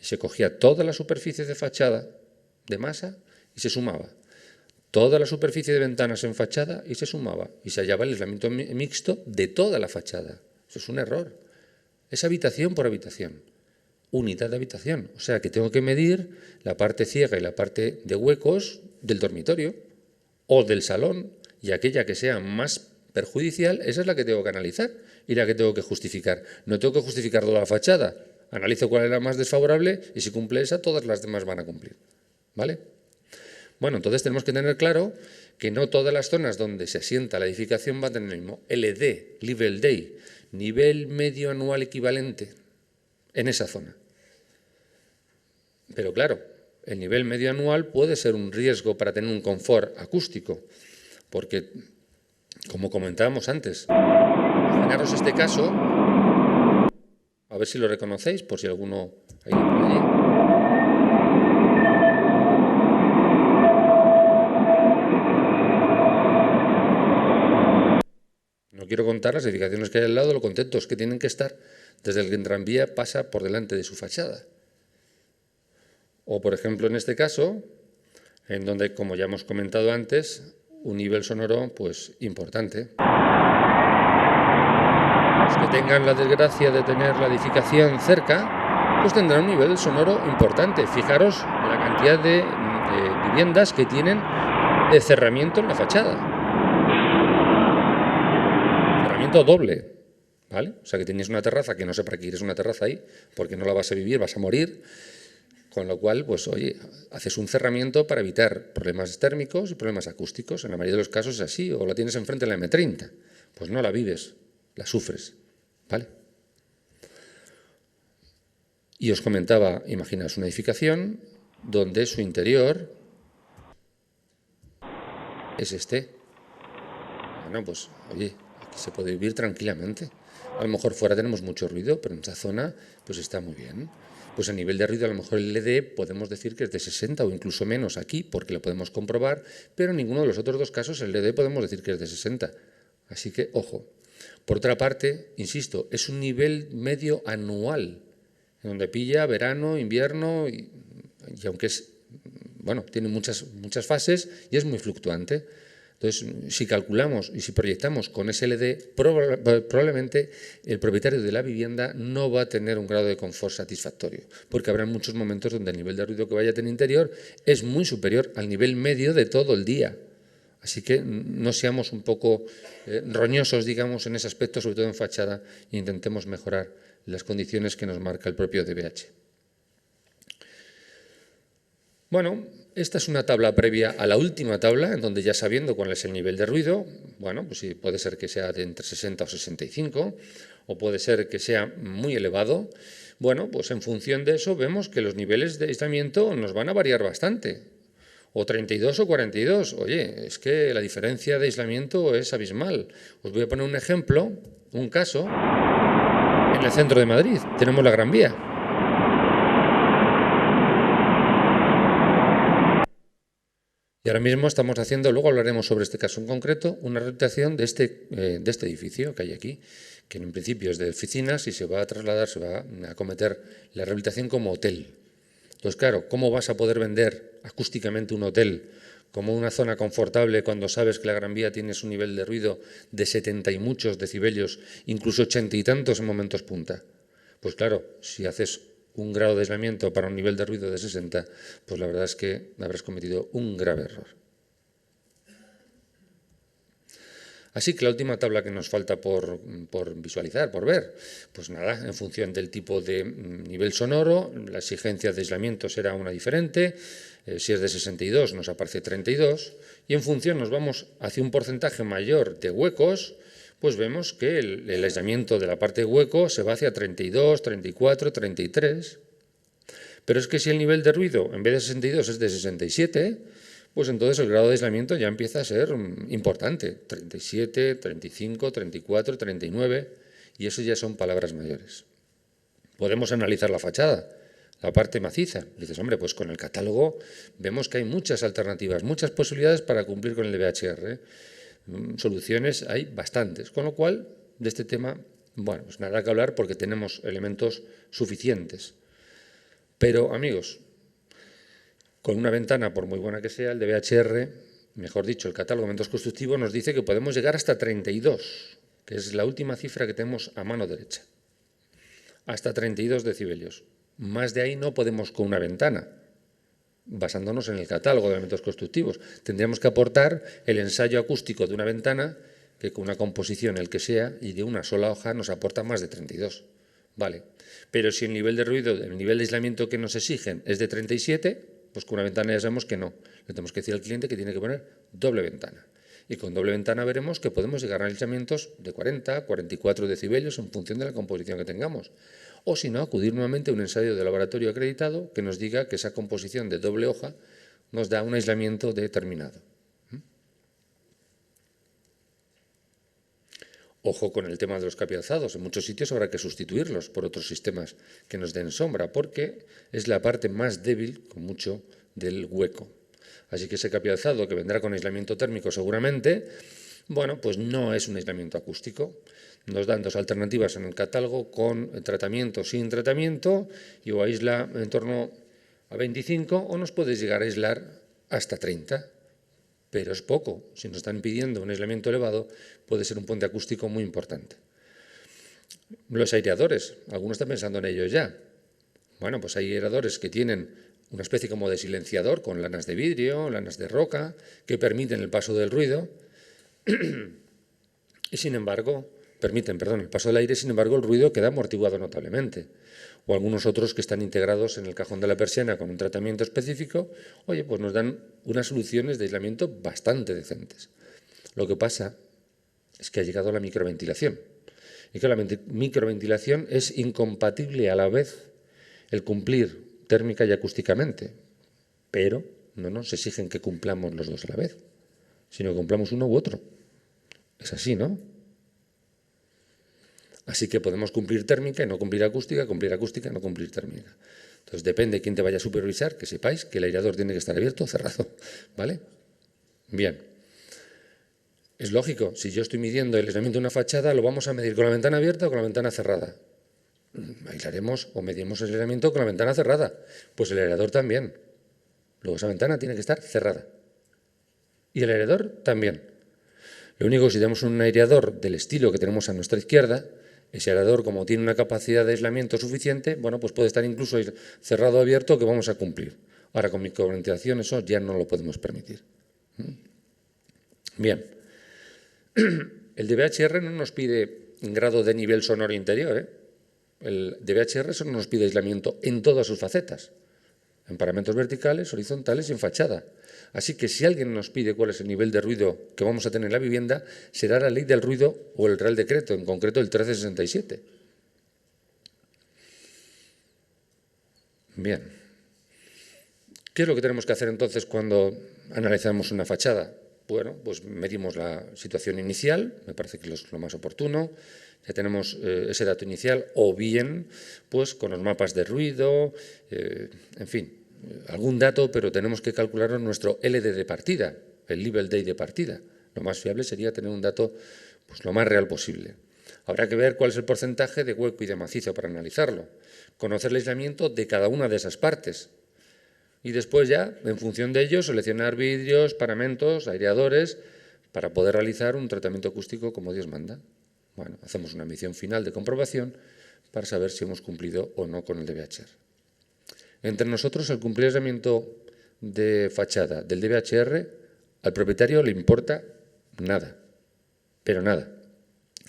Y se cogía toda la superficie de fachada de masa y se sumaba. Toda la superficie de ventanas en fachada y se sumaba. Y se hallaba el aislamiento mixto de toda la fachada. Eso es un error. Es habitación por habitación. Unidad de habitación. O sea que tengo que medir la parte ciega y la parte de huecos del dormitorio o del salón, y aquella que sea más perjudicial, esa es la que tengo que analizar y la que tengo que justificar. No tengo que justificar toda la fachada. Analizo cuál es la más desfavorable y si cumple esa, todas las demás van a cumplir. ¿vale? Bueno, entonces tenemos que tener claro que no todas las zonas donde se asienta la edificación van a tener el mismo LD, Level Day, nivel medio anual equivalente en esa zona. Pero claro, el nivel medio anual puede ser un riesgo para tener un confort acústico, porque, como comentábamos antes, imaginaros este caso, a ver si lo reconocéis, por si alguno ha ido por allí. No quiero contar las edificaciones que hay al lado, lo contentos que tienen que estar desde el que el tranvía pasa por delante de su fachada. O, por ejemplo, en este caso, en donde, como ya hemos comentado antes, un nivel sonoro pues importante. Los que tengan la desgracia de tener la edificación cerca, pues tendrán un nivel sonoro importante. Fijaros la cantidad de viviendas que tienen de cerramiento en la fachada. Cerramiento doble, ¿vale? O sea, que tenéis una terraza, que no sé para qué quieres una terraza ahí, porque no la vas a vivir, vas a morir. Con lo cual, pues oye, haces un cerramiento para evitar problemas térmicos y problemas acústicos. En la mayoría de los casos es así, o la tienes enfrente en la M30. Pues no la vives, la sufres, ¿vale? Y os comentaba, imaginaos una edificación donde su interior es este. Bueno, pues oye, aquí se puede vivir tranquilamente. A lo mejor fuera tenemos mucho ruido, pero en esta zona pues está muy bien. Pues a nivel de ruido a lo mejor el LD podemos decir que es de 60 o incluso menos aquí, porque lo podemos comprobar, pero en ninguno de los otros dos casos el LD podemos decir que es de 60. Así que, ojo. Por otra parte, insisto, es un nivel medio anual, en donde pilla verano, invierno, y aunque es, bueno, tiene muchas fases y es muy fluctuante. Entonces, si calculamos y si proyectamos con SLD, probablemente el propietario de la vivienda no va a tener un grado de confort satisfactorio, porque habrá muchos momentos donde el nivel de ruido que vaya a tener interior es muy superior al nivel medio de todo el día. Así que no seamos un poco roñosos, digamos, en ese aspecto, sobre todo en fachada, e intentemos mejorar las condiciones que nos marca el propio DBH. Bueno, esta es una tabla previa a la última tabla, en donde ya sabiendo cuál es el nivel de ruido, bueno, pues sí, puede ser que sea de entre 60 o 65, o puede ser que sea muy elevado. Bueno, pues en función de eso vemos que los niveles de aislamiento nos van a variar bastante. O 32 o 42. Oye, es que la diferencia de aislamiento es abismal. Os voy a poner un ejemplo, un caso. En el centro de Madrid tenemos la Gran Vía. Y ahora mismo estamos haciendo, luego hablaremos sobre este caso en concreto, una rehabilitación de este edificio que hay aquí, que en principio es de oficinas y se va a trasladar, se va a acometer la rehabilitación como hotel. Entonces, claro, ¿cómo vas a poder vender acústicamente un hotel como una zona confortable cuando sabes que la Gran Vía tiene un nivel de ruido de 70 y muchos decibelios, incluso 80 y tantos en momentos punta? Pues claro, si haces un grado de aislamiento para un nivel de ruido de 60, pues la verdad es que habrás cometido un grave error. Así que la última tabla que nos falta por visualizar, por ver, pues nada, en función del tipo de nivel sonoro, la exigencia de aislamiento será una diferente. Si es de 62 nos aparece 32 y en función nos vamos hacia un porcentaje mayor de huecos, pues vemos que el aislamiento de la parte de hueco se va hacia 32, 34, 33. Pero es que si el nivel de ruido en vez de 62 es de 67, pues entonces el grado de aislamiento ya empieza a ser importante. 37, 35, 34, 39, y eso ya son palabras mayores. Podemos analizar la fachada, la parte maciza. Dices, hombre, pues con el catálogo vemos que hay muchas alternativas, muchas posibilidades para cumplir con el DBHR. Soluciones hay bastantes, con lo cual de este tema, bueno, pues nada que hablar porque tenemos elementos suficientes. Pero, amigos, con una ventana, por muy buena que sea, el DBHR, mejor dicho, el catálogo de elementos constructivos nos dice que podemos llegar hasta 32, que es la última cifra que tenemos a mano derecha. Hasta 32 decibelios. Más de ahí no podemos con una ventana, basándonos en el catálogo de elementos constructivos. Tendríamos que aportar el ensayo acústico de una ventana que con una composición, el que sea, y de una sola hoja nos aporta más de 32. Vale. Pero si el nivel de ruido, el nivel de aislamiento que nos exigen es de 37, Pues con una ventana ya sabemos que no. Le tenemos que decir al cliente que tiene que poner doble ventana. Y con doble ventana veremos que podemos llegar a aislamientos de 40, 44 decibelios en función de la composición que tengamos. O si no, acudir nuevamente a un ensayo de laboratorio acreditado que nos diga que esa composición de doble hoja nos da un aislamiento determinado. Ojo con el tema de los capialzados. En muchos sitios habrá que sustituirlos por otros sistemas que nos den sombra, porque es la parte más débil, con mucho, del hueco. Así que ese capialzado que vendrá con aislamiento térmico seguramente, bueno, pues no es un aislamiento acústico. Nos dan dos alternativas en el catálogo, con tratamiento, sin tratamiento, y o aísla en torno a 25 o nos puede llegar a aislar hasta 30. Pero es poco. Si nos están pidiendo un aislamiento elevado, puede ser un puente acústico muy importante. Los aireadores, algunos están pensando en ello ya. Bueno, pues hay aireadores que tienen una especie como de silenciador con lanas de vidrio, lanas de roca, que permiten el paso del ruido y sin embargo, permiten el paso del aire, sin embargo el ruido queda amortiguado notablemente. O algunos otros que están integrados en el cajón de la persiana con un tratamiento específico, oye, pues nos dan unas soluciones de aislamiento bastante decentes. Lo que pasa es que ha llegado la microventilación. Y que la microventilación es incompatible a la vez el cumplir térmica y acústicamente, pero no nos exigen que cumplamos los dos a la vez, sino que cumplamos uno u otro. Es así, ¿no? Así que podemos cumplir térmica y no cumplir acústica y no cumplir térmica. Entonces depende de quién te vaya a supervisar, que sepáis que el aireador tiene que estar abierto o cerrado, ¿vale? Bien. Es lógico, si yo estoy midiendo el aislamiento de una fachada, lo vamos a medir con la ventana abierta o con la ventana cerrada. Aislaremos o medimos el aislamiento con la ventana cerrada. Pues el aireador también. Luego esa ventana tiene que estar cerrada. Y el aireador también. Lo único que si tenemos un aireador del estilo que tenemos a nuestra izquierda, ese aireador, como tiene una capacidad de aislamiento suficiente, bueno, pues puede estar incluso cerrado o abierto, que vamos a cumplir. Ahora, con microventilación eso ya no lo podemos permitir. Bien. El DVHR no nos pide grado de nivel sonoro interior, ¿eh? El DVHR solo nos pide aislamiento en todas sus facetas, en paramentos verticales, horizontales y en fachada. Así que si alguien nos pide cuál es el nivel de ruido que vamos a tener en la vivienda, será la ley del ruido o el Real Decreto, en concreto el 1367. Bien. ¿Qué es lo que tenemos que hacer entonces cuando analizamos una fachada? Bueno, pues medimos la situación inicial, me parece que es lo más oportuno. Ya tenemos ese dato inicial, o bien pues con los mapas de ruido, en fin, algún dato, pero tenemos que calcular nuestro LD de partida, el Level Day de partida. Lo más fiable sería tener un dato pues lo más real posible. Habrá que ver cuál es el porcentaje de hueco y de macizo para analizarlo, conocer el aislamiento de cada una de esas partes y después ya, en función de ello, seleccionar vidrios, paramentos, aireadores, para poder realizar un tratamiento acústico como Dios manda. Bueno, hacemos una medición final de comprobación para saber si hemos cumplido o no con el DVHR. Entre nosotros, el cumplir el aislamiento de fachada del DVHR, al propietario le importa nada, pero nada.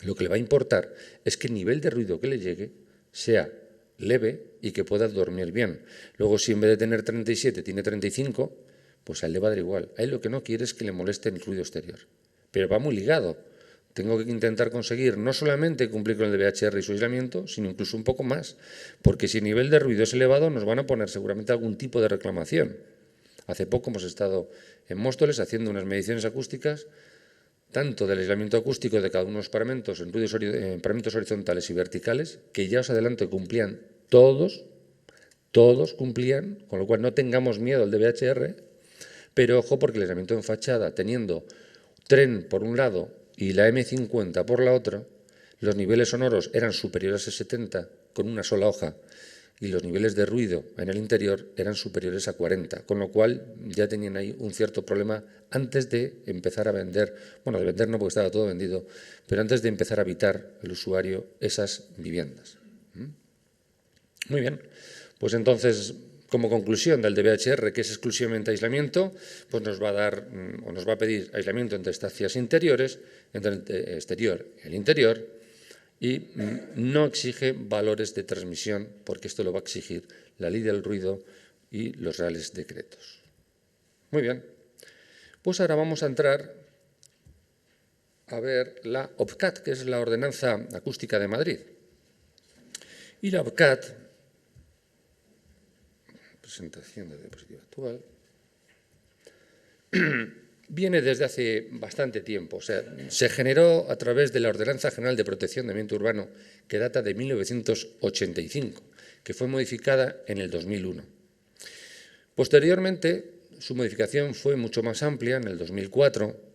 Lo que le va a importar es que el nivel de ruido que le llegue sea leve y que pueda dormir bien. Luego, si en vez de tener 37 tiene 35, pues a él le va a dar igual. A él lo que no quiere es que le moleste el ruido exterior. Pero va muy ligado. Tengo que intentar conseguir no solamente cumplir con el DVHR y su aislamiento, sino incluso un poco más. Porque si el nivel de ruido es elevado, nos van a poner seguramente algún tipo de reclamación. Hace poco hemos estado en Móstoles haciendo unas mediciones acústicas, tanto del aislamiento acústico de cada uno de los paramentos en paramentos horizontales y verticales, que ya os adelanto que cumplían todos cumplían, con lo cual no tengamos miedo al DVHR, pero ojo porque el aislamiento en fachada, teniendo tren por un lado y la M50 por la otra, los niveles sonoros eran superiores a 70 con una sola hoja y los niveles de ruido en el interior eran superiores a 40, con lo cual ya tenían ahí un cierto problema antes de empezar a vender, bueno, de vender no porque estaba todo vendido, pero antes de empezar a habitar el usuario esas viviendas. Muy bien, pues entonces, como conclusión del DVHR, que es exclusivamente aislamiento, pues nos va a dar o nos va a pedir aislamiento entre estancias interiores, entre el exterior y el interior, y no exige valores de transmisión, porque esto lo va a exigir la ley del ruido y los reales decretos. Muy bien, pues ahora vamos a entrar a ver la OPCAT, que es la Ordenanza Acústica de Madrid. Y la OPCAT, presentación de diapositiva actual, viene desde hace bastante tiempo. O sea, se generó a través de la Ordenanza General de Protección de Ambiente Urbano, que data de 1985, que fue modificada en el 2001. Posteriormente, su modificación fue mucho más amplia en el 2004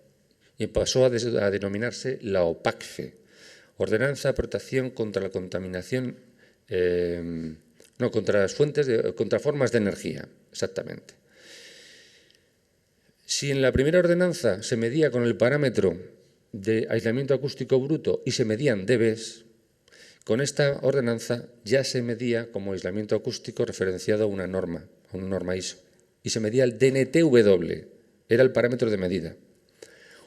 y pasó a denominarse la OPACFE, Ordenanza de Protección contra la Contaminación, contra las fuentes, contra formas de energía, exactamente. Si en la primera ordenanza se medía con el parámetro de aislamiento acústico bruto y se medían dBs, con esta ordenanza ya se medía como aislamiento acústico referenciado a una norma ISO, y se medía el DNTW, era el parámetro de medida.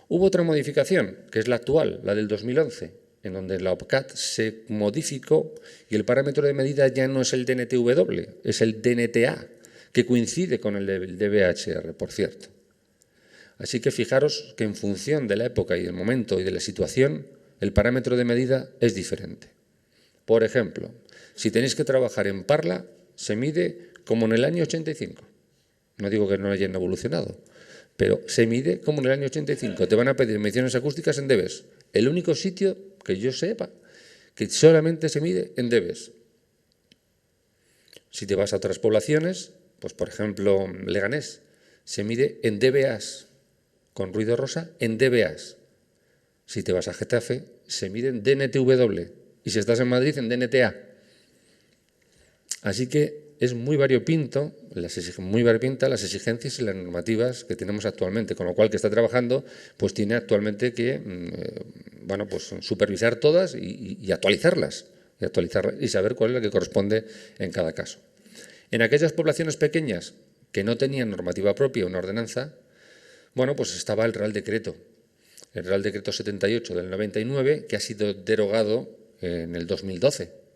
Hubo otra modificación, que es la actual, la del 2011, en donde la OPCAT se modificó y el parámetro de medida ya no es el DNTW, es el DNTA, que coincide con el DBHR, por cierto. Así que fijaros que en función de la época y del momento y de la situación, el parámetro de medida es diferente. Por ejemplo, si tenéis que trabajar en Parla, se mide como en el año 85. No digo que no hayan evolucionado, pero se mide como en el año 85. Te van a pedir mediciones acústicas en dBs. El único sitio que yo sepa que solamente se mide en dBs. Si te vas a otras poblaciones, pues por ejemplo Leganés, se mide en dBAs, con ruido rosa en dBAs. Si te vas a Getafe, se mide en DNTW. Y si estás en Madrid, en DNTA. Así que es muy variopinto, muy variopinta las exigencias y las normativas que tenemos actualmente, con lo cual que está trabajando pues tiene actualmente que pues supervisar todas y actualizarlas y saber cuál es la que corresponde en cada caso. En aquellas poblaciones pequeñas que no tenían normativa propia, una ordenanza, pues estaba el Real Decreto 78 del 99, que ha sido derogado en el 2012.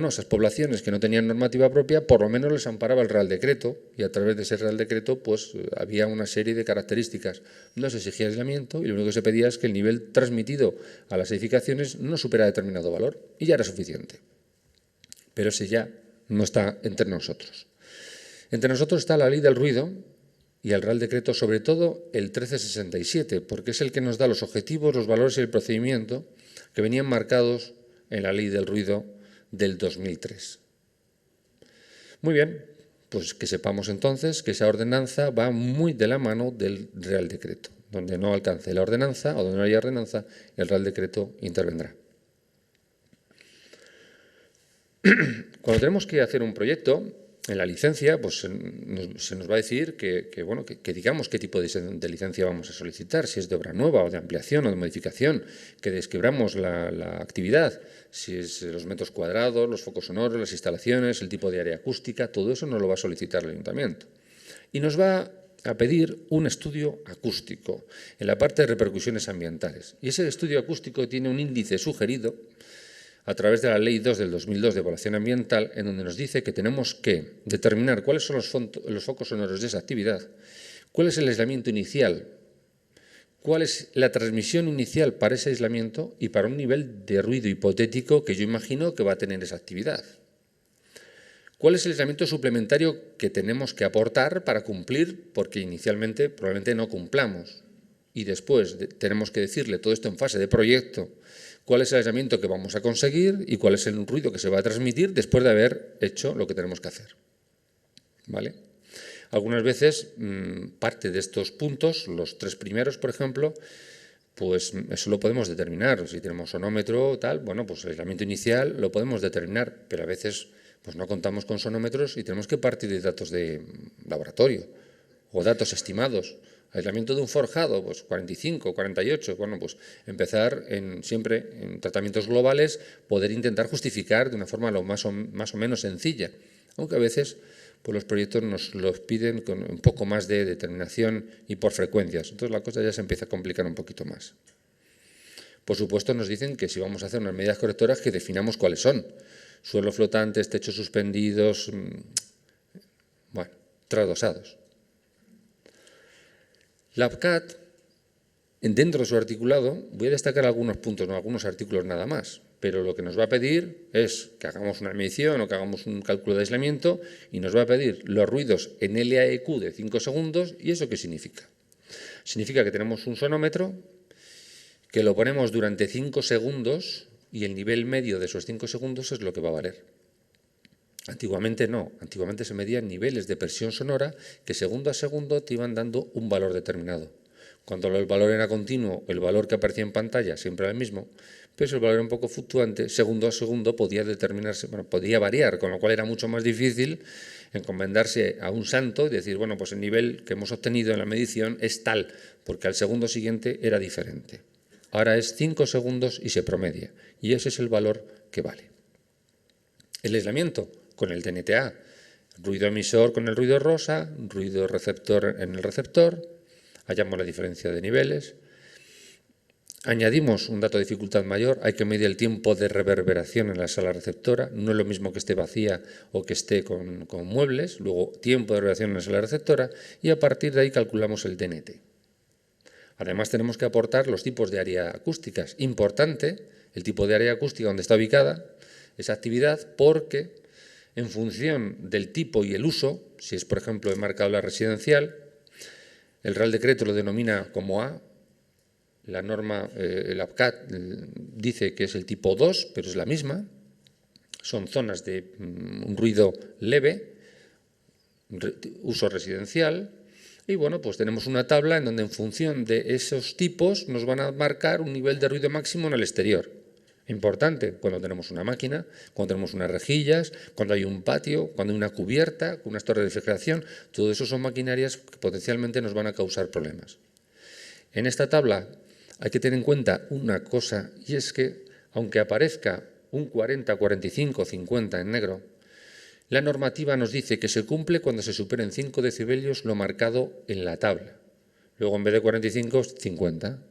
Esas poblaciones que no tenían normativa propia, por lo menos les amparaba el Real Decreto, y a través de ese Real Decreto pues había una serie de características. No se exigía aislamiento y lo único que se pedía es que el nivel transmitido a las edificaciones no supera determinado valor, y ya era suficiente. Pero ese ya no está entre nosotros. Entre nosotros está la Ley del Ruido y el Real Decreto, sobre todo el 1367, porque es el que nos da los objetivos, los valores y el procedimiento que venían marcados en la Ley del Ruido del 2003. Muy bien, pues que sepamos entonces que esa ordenanza va muy de la mano del Real Decreto. Donde no alcance la ordenanza o donde no haya ordenanza, el Real Decreto intervendrá. Cuando tenemos que hacer un proyecto, en la licencia pues se nos va a decir que digamos qué tipo de licencia vamos a solicitar, si es de obra nueva o de ampliación o de modificación, que describamos la actividad, si es los metros cuadrados, los focos sonoros, las instalaciones, el tipo de área acústica, todo eso nos lo va a solicitar el ayuntamiento. Y nos va a pedir un estudio acústico en la parte de repercusiones ambientales. Y ese estudio acústico tiene un índice sugerido a través de la Ley 2 del 2002 de evaluación ambiental, en donde nos dice que tenemos que determinar cuáles son los focos sonoros de esa actividad, cuál es el aislamiento inicial, cuál es la transmisión inicial para ese aislamiento y para un nivel de ruido hipotético que yo imagino que va a tener esa actividad. ¿Cuál es el aislamiento suplementario que tenemos que aportar para cumplir? Porque inicialmente probablemente no cumplamos. Y después tenemos que decirle todo esto en fase de proyecto, cuál es el aislamiento que vamos a conseguir y cuál es el ruido que se va a transmitir después de haber hecho lo que tenemos que hacer. ¿Vale? Algunas veces parte de estos puntos, los 3 primeros, por ejemplo, pues eso lo podemos determinar. Si tenemos sonómetro, tal, pues el aislamiento inicial lo podemos determinar, pero a veces pues no contamos con sonómetros y tenemos que partir de datos de laboratorio o datos estimados. Aislamiento de un forjado, pues 45, 48, pues empezar siempre en tratamientos globales, poder intentar justificar de una forma más o menos sencilla, aunque a veces pues los proyectos nos los piden con un poco más de determinación y por frecuencias, entonces la cosa ya se empieza a complicar un poquito más. Por supuesto nos dicen que si vamos a hacer unas medidas correctoras que definamos cuáles son, suelos flotantes, techos suspendidos, Bueno, trasdosados. La APCAT, dentro de su articulado, voy a destacar algunos puntos, no algunos artículos nada más, pero lo que nos va a pedir es que hagamos una medición o que hagamos un cálculo de aislamiento y nos va a pedir los ruidos en LAEQ de 5 segundos. ¿Y eso qué significa? Significa que tenemos un sonómetro que lo ponemos durante 5 segundos y el nivel medio de esos 5 segundos es lo que va a valer. Antiguamente no, antiguamente se medían niveles de presión sonora que segundo a segundo te iban dando un valor determinado. Cuando el valor era continuo, el valor que aparecía en pantalla siempre era el mismo, pero si el valor era un poco fluctuante, segundo a segundo podía determinarse, podía variar, con lo cual era mucho más difícil encomendarse a un santo y decir, bueno, pues el nivel que hemos obtenido en la medición es tal, porque al segundo siguiente era diferente. Ahora es 5 segundos y se promedia, y ese es el valor que vale. El aislamiento con el TNTA, ruido emisor con el ruido rosa, ruido receptor en el receptor, hallamos la diferencia de niveles. Añadimos un dato de dificultad mayor, hay que medir el tiempo de reverberación en la sala receptora, no es lo mismo que esté vacía o que esté con muebles, luego tiempo de reverberación en la sala receptora y a partir de ahí calculamos el DNT. Además tenemos que aportar los tipos de área acústicas. Importante el tipo de área acústica donde está ubicada esa actividad porque en función del tipo y el uso, si es por ejemplo enmarcado la residencial, el Real Decreto lo denomina como A, la norma, el APCAT dice que es el tipo 2, pero es la misma, son zonas de un ruido leve, uso residencial, y bueno, pues tenemos una tabla en donde en función de esos tipos nos van a marcar un nivel de ruido máximo en el exterior. Importante cuando tenemos una máquina, cuando tenemos unas rejillas, cuando hay un patio, cuando hay una cubierta, unas torres de refrigeración, todo eso son maquinarias que potencialmente nos van a causar problemas. En esta tabla hay que tener en cuenta una cosa y es que aunque aparezca un 40, 45, 50 en negro, la normativa nos dice que se cumple cuando se superen 5 decibelios lo marcado en la tabla. Luego en vez de 45, 50.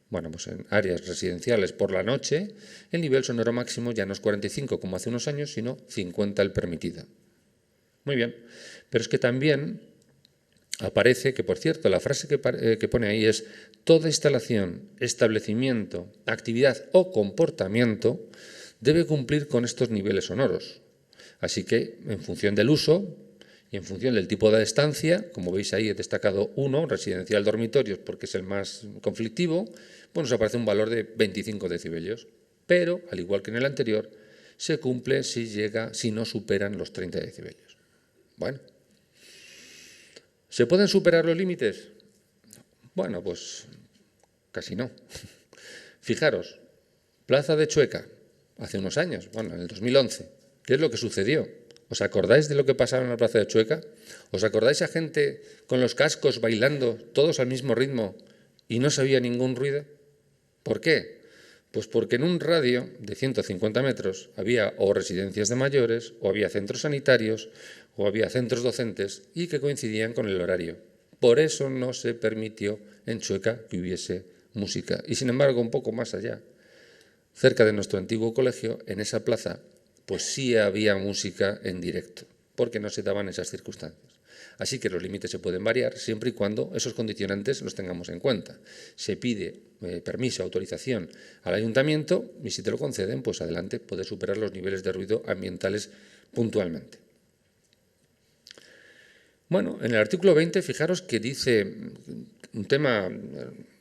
Bueno, pues en áreas residenciales por la noche el nivel sonoro máximo ya no es 45 como hace unos años, sino 50 el permitido. Muy bien, pero es que también aparece que, por cierto, la frase que pone ahí es toda instalación, establecimiento, actividad o comportamiento debe cumplir con estos niveles sonoros. Así que, en función del uso y en función del tipo de estancia, como veis ahí he destacado uno, residencial dormitorios, porque es el más conflictivo, pues nos aparece un valor de 25 decibelios. Pero, al igual que en el anterior, se cumple si no superan los 30 decibelios. Bueno. ¿Se pueden superar los límites? Bueno, pues casi no. Fijaros, Plaza de Chueca, hace unos años, bueno, en el 2011, ¿qué es lo que sucedió? ¿Os acordáis de lo que pasaba en la Plaza de Chueca? ¿Os acordáis a gente con los cascos bailando, todos al mismo ritmo, y no se oía ningún ruido? ¿Por qué? Pues porque en un radio de 150 metros había o residencias de mayores, o había centros sanitarios, o había centros docentes y que coincidían con el horario. Por eso no se permitió en Chueca que hubiese música. Y sin embargo, un poco más allá, cerca de nuestro antiguo colegio, en esa plaza, pues sí había música en directo, porque no se daban esas circunstancias. Así que los límites se pueden variar siempre y cuando esos condicionantes los tengamos en cuenta. Se pide permiso, autorización al ayuntamiento y si te lo conceden, pues adelante, puedes superar los niveles de ruido ambientales puntualmente. Bueno, en el artículo 20, fijaros que dice un tema,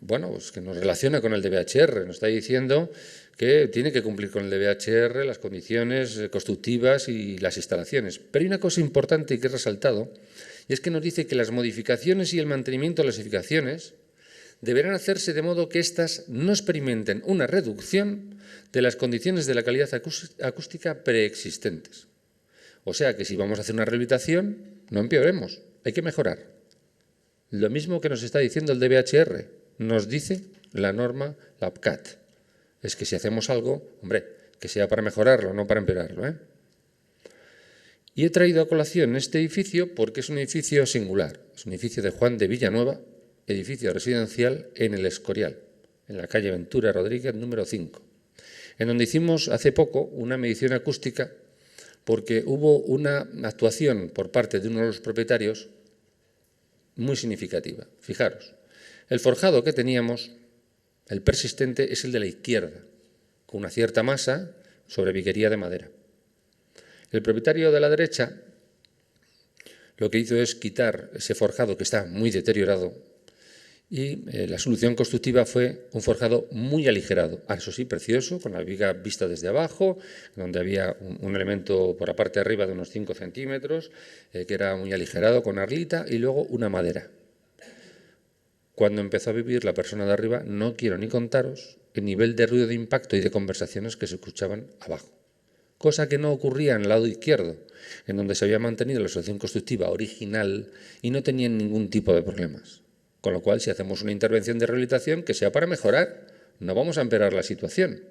bueno, pues que nos relaciona con el DBHR. Nos está diciendo que tiene que cumplir con el DBHR las condiciones constructivas y las instalaciones. Pero hay una cosa importante que he resaltado, y es que nos dice que las modificaciones y el mantenimiento de las edificaciones deberán hacerse de modo que éstas no experimenten una reducción de las condiciones de la calidad acústica preexistentes. O sea que si vamos a hacer una rehabilitación, no empeoremos, hay que mejorar. Lo mismo que nos está diciendo el DBHR, nos dice la norma, la APCAT. Es que si hacemos algo, hombre, que sea para mejorarlo, no para empeorarlo, ¿eh? Y he traído a colación este edificio porque es un edificio singular. Es un edificio de Juan de Villanueva, edificio residencial en el Escorial, en la calle Ventura Rodríguez, número 5, en donde hicimos hace poco una medición acústica porque hubo una actuación por parte de uno de los propietarios muy significativa. Fijaros, el forjado que teníamos, el persistente, es el de la izquierda, con una cierta masa sobre viguería de madera. El propietario de la derecha lo que hizo es quitar ese forjado que está muy deteriorado y la solución constructiva fue un forjado muy aligerado, eso sí, precioso, con la viga vista desde abajo, donde había un elemento por la parte de arriba de unos 5 centímetros, que era muy aligerado con arlita, y luego una madera. Cuando empezó a vivir la persona de arriba, no quiero ni contaros el nivel de ruido de impacto y de conversaciones que se escuchaban abajo. Cosa que no ocurría en el lado izquierdo, en donde se había mantenido la solución constructiva original y no tenían ningún tipo de problemas. Con lo cual, si hacemos una intervención de rehabilitación, que sea para mejorar, no vamos a empeorar la situación.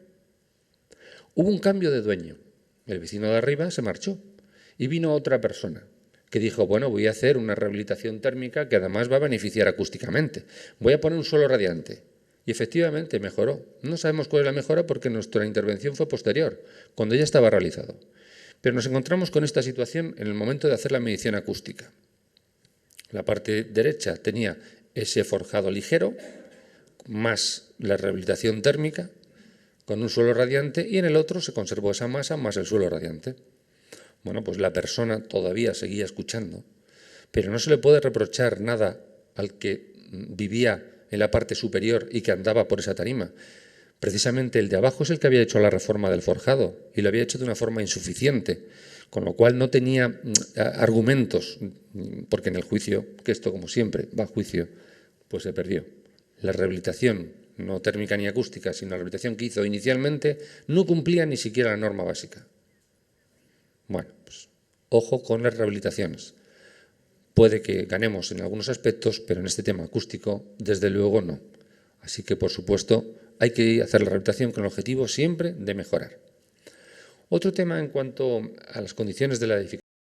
Hubo un cambio de dueño. El vecino de arriba se marchó y vino otra persona que dijo, bueno, voy a hacer una rehabilitación térmica que además va a beneficiar acústicamente. Voy a poner un suelo radiante. Y efectivamente mejoró. No sabemos cuál es la mejora porque nuestra intervención fue posterior, cuando ya estaba realizado. Pero nos encontramos con esta situación en el momento de hacer la medición acústica. La parte derecha tenía ese forjado ligero, más la rehabilitación térmica, con un suelo radiante, y en el otro se conservó esa masa más el suelo radiante. Bueno, pues la persona todavía seguía escuchando, pero no se le puede reprochar nada al que vivía en la parte superior y que andaba por esa tarima. Precisamente el de abajo es el que había hecho la reforma del forjado y lo había hecho de una forma insuficiente, con lo cual no tenía argumentos, porque en el juicio, que esto como siempre va a juicio, pues se perdió. La rehabilitación, no térmica ni acústica, sino la rehabilitación que hizo inicialmente, no cumplía ni siquiera la norma básica. Bueno, pues ojo con las rehabilitaciones. Puede que ganemos en algunos aspectos, pero en este tema acústico, desde luego no. Así que, por supuesto, hay que hacer la rehabilitación con el objetivo siempre de mejorar. Otro tema en cuanto a las condiciones de la edificación.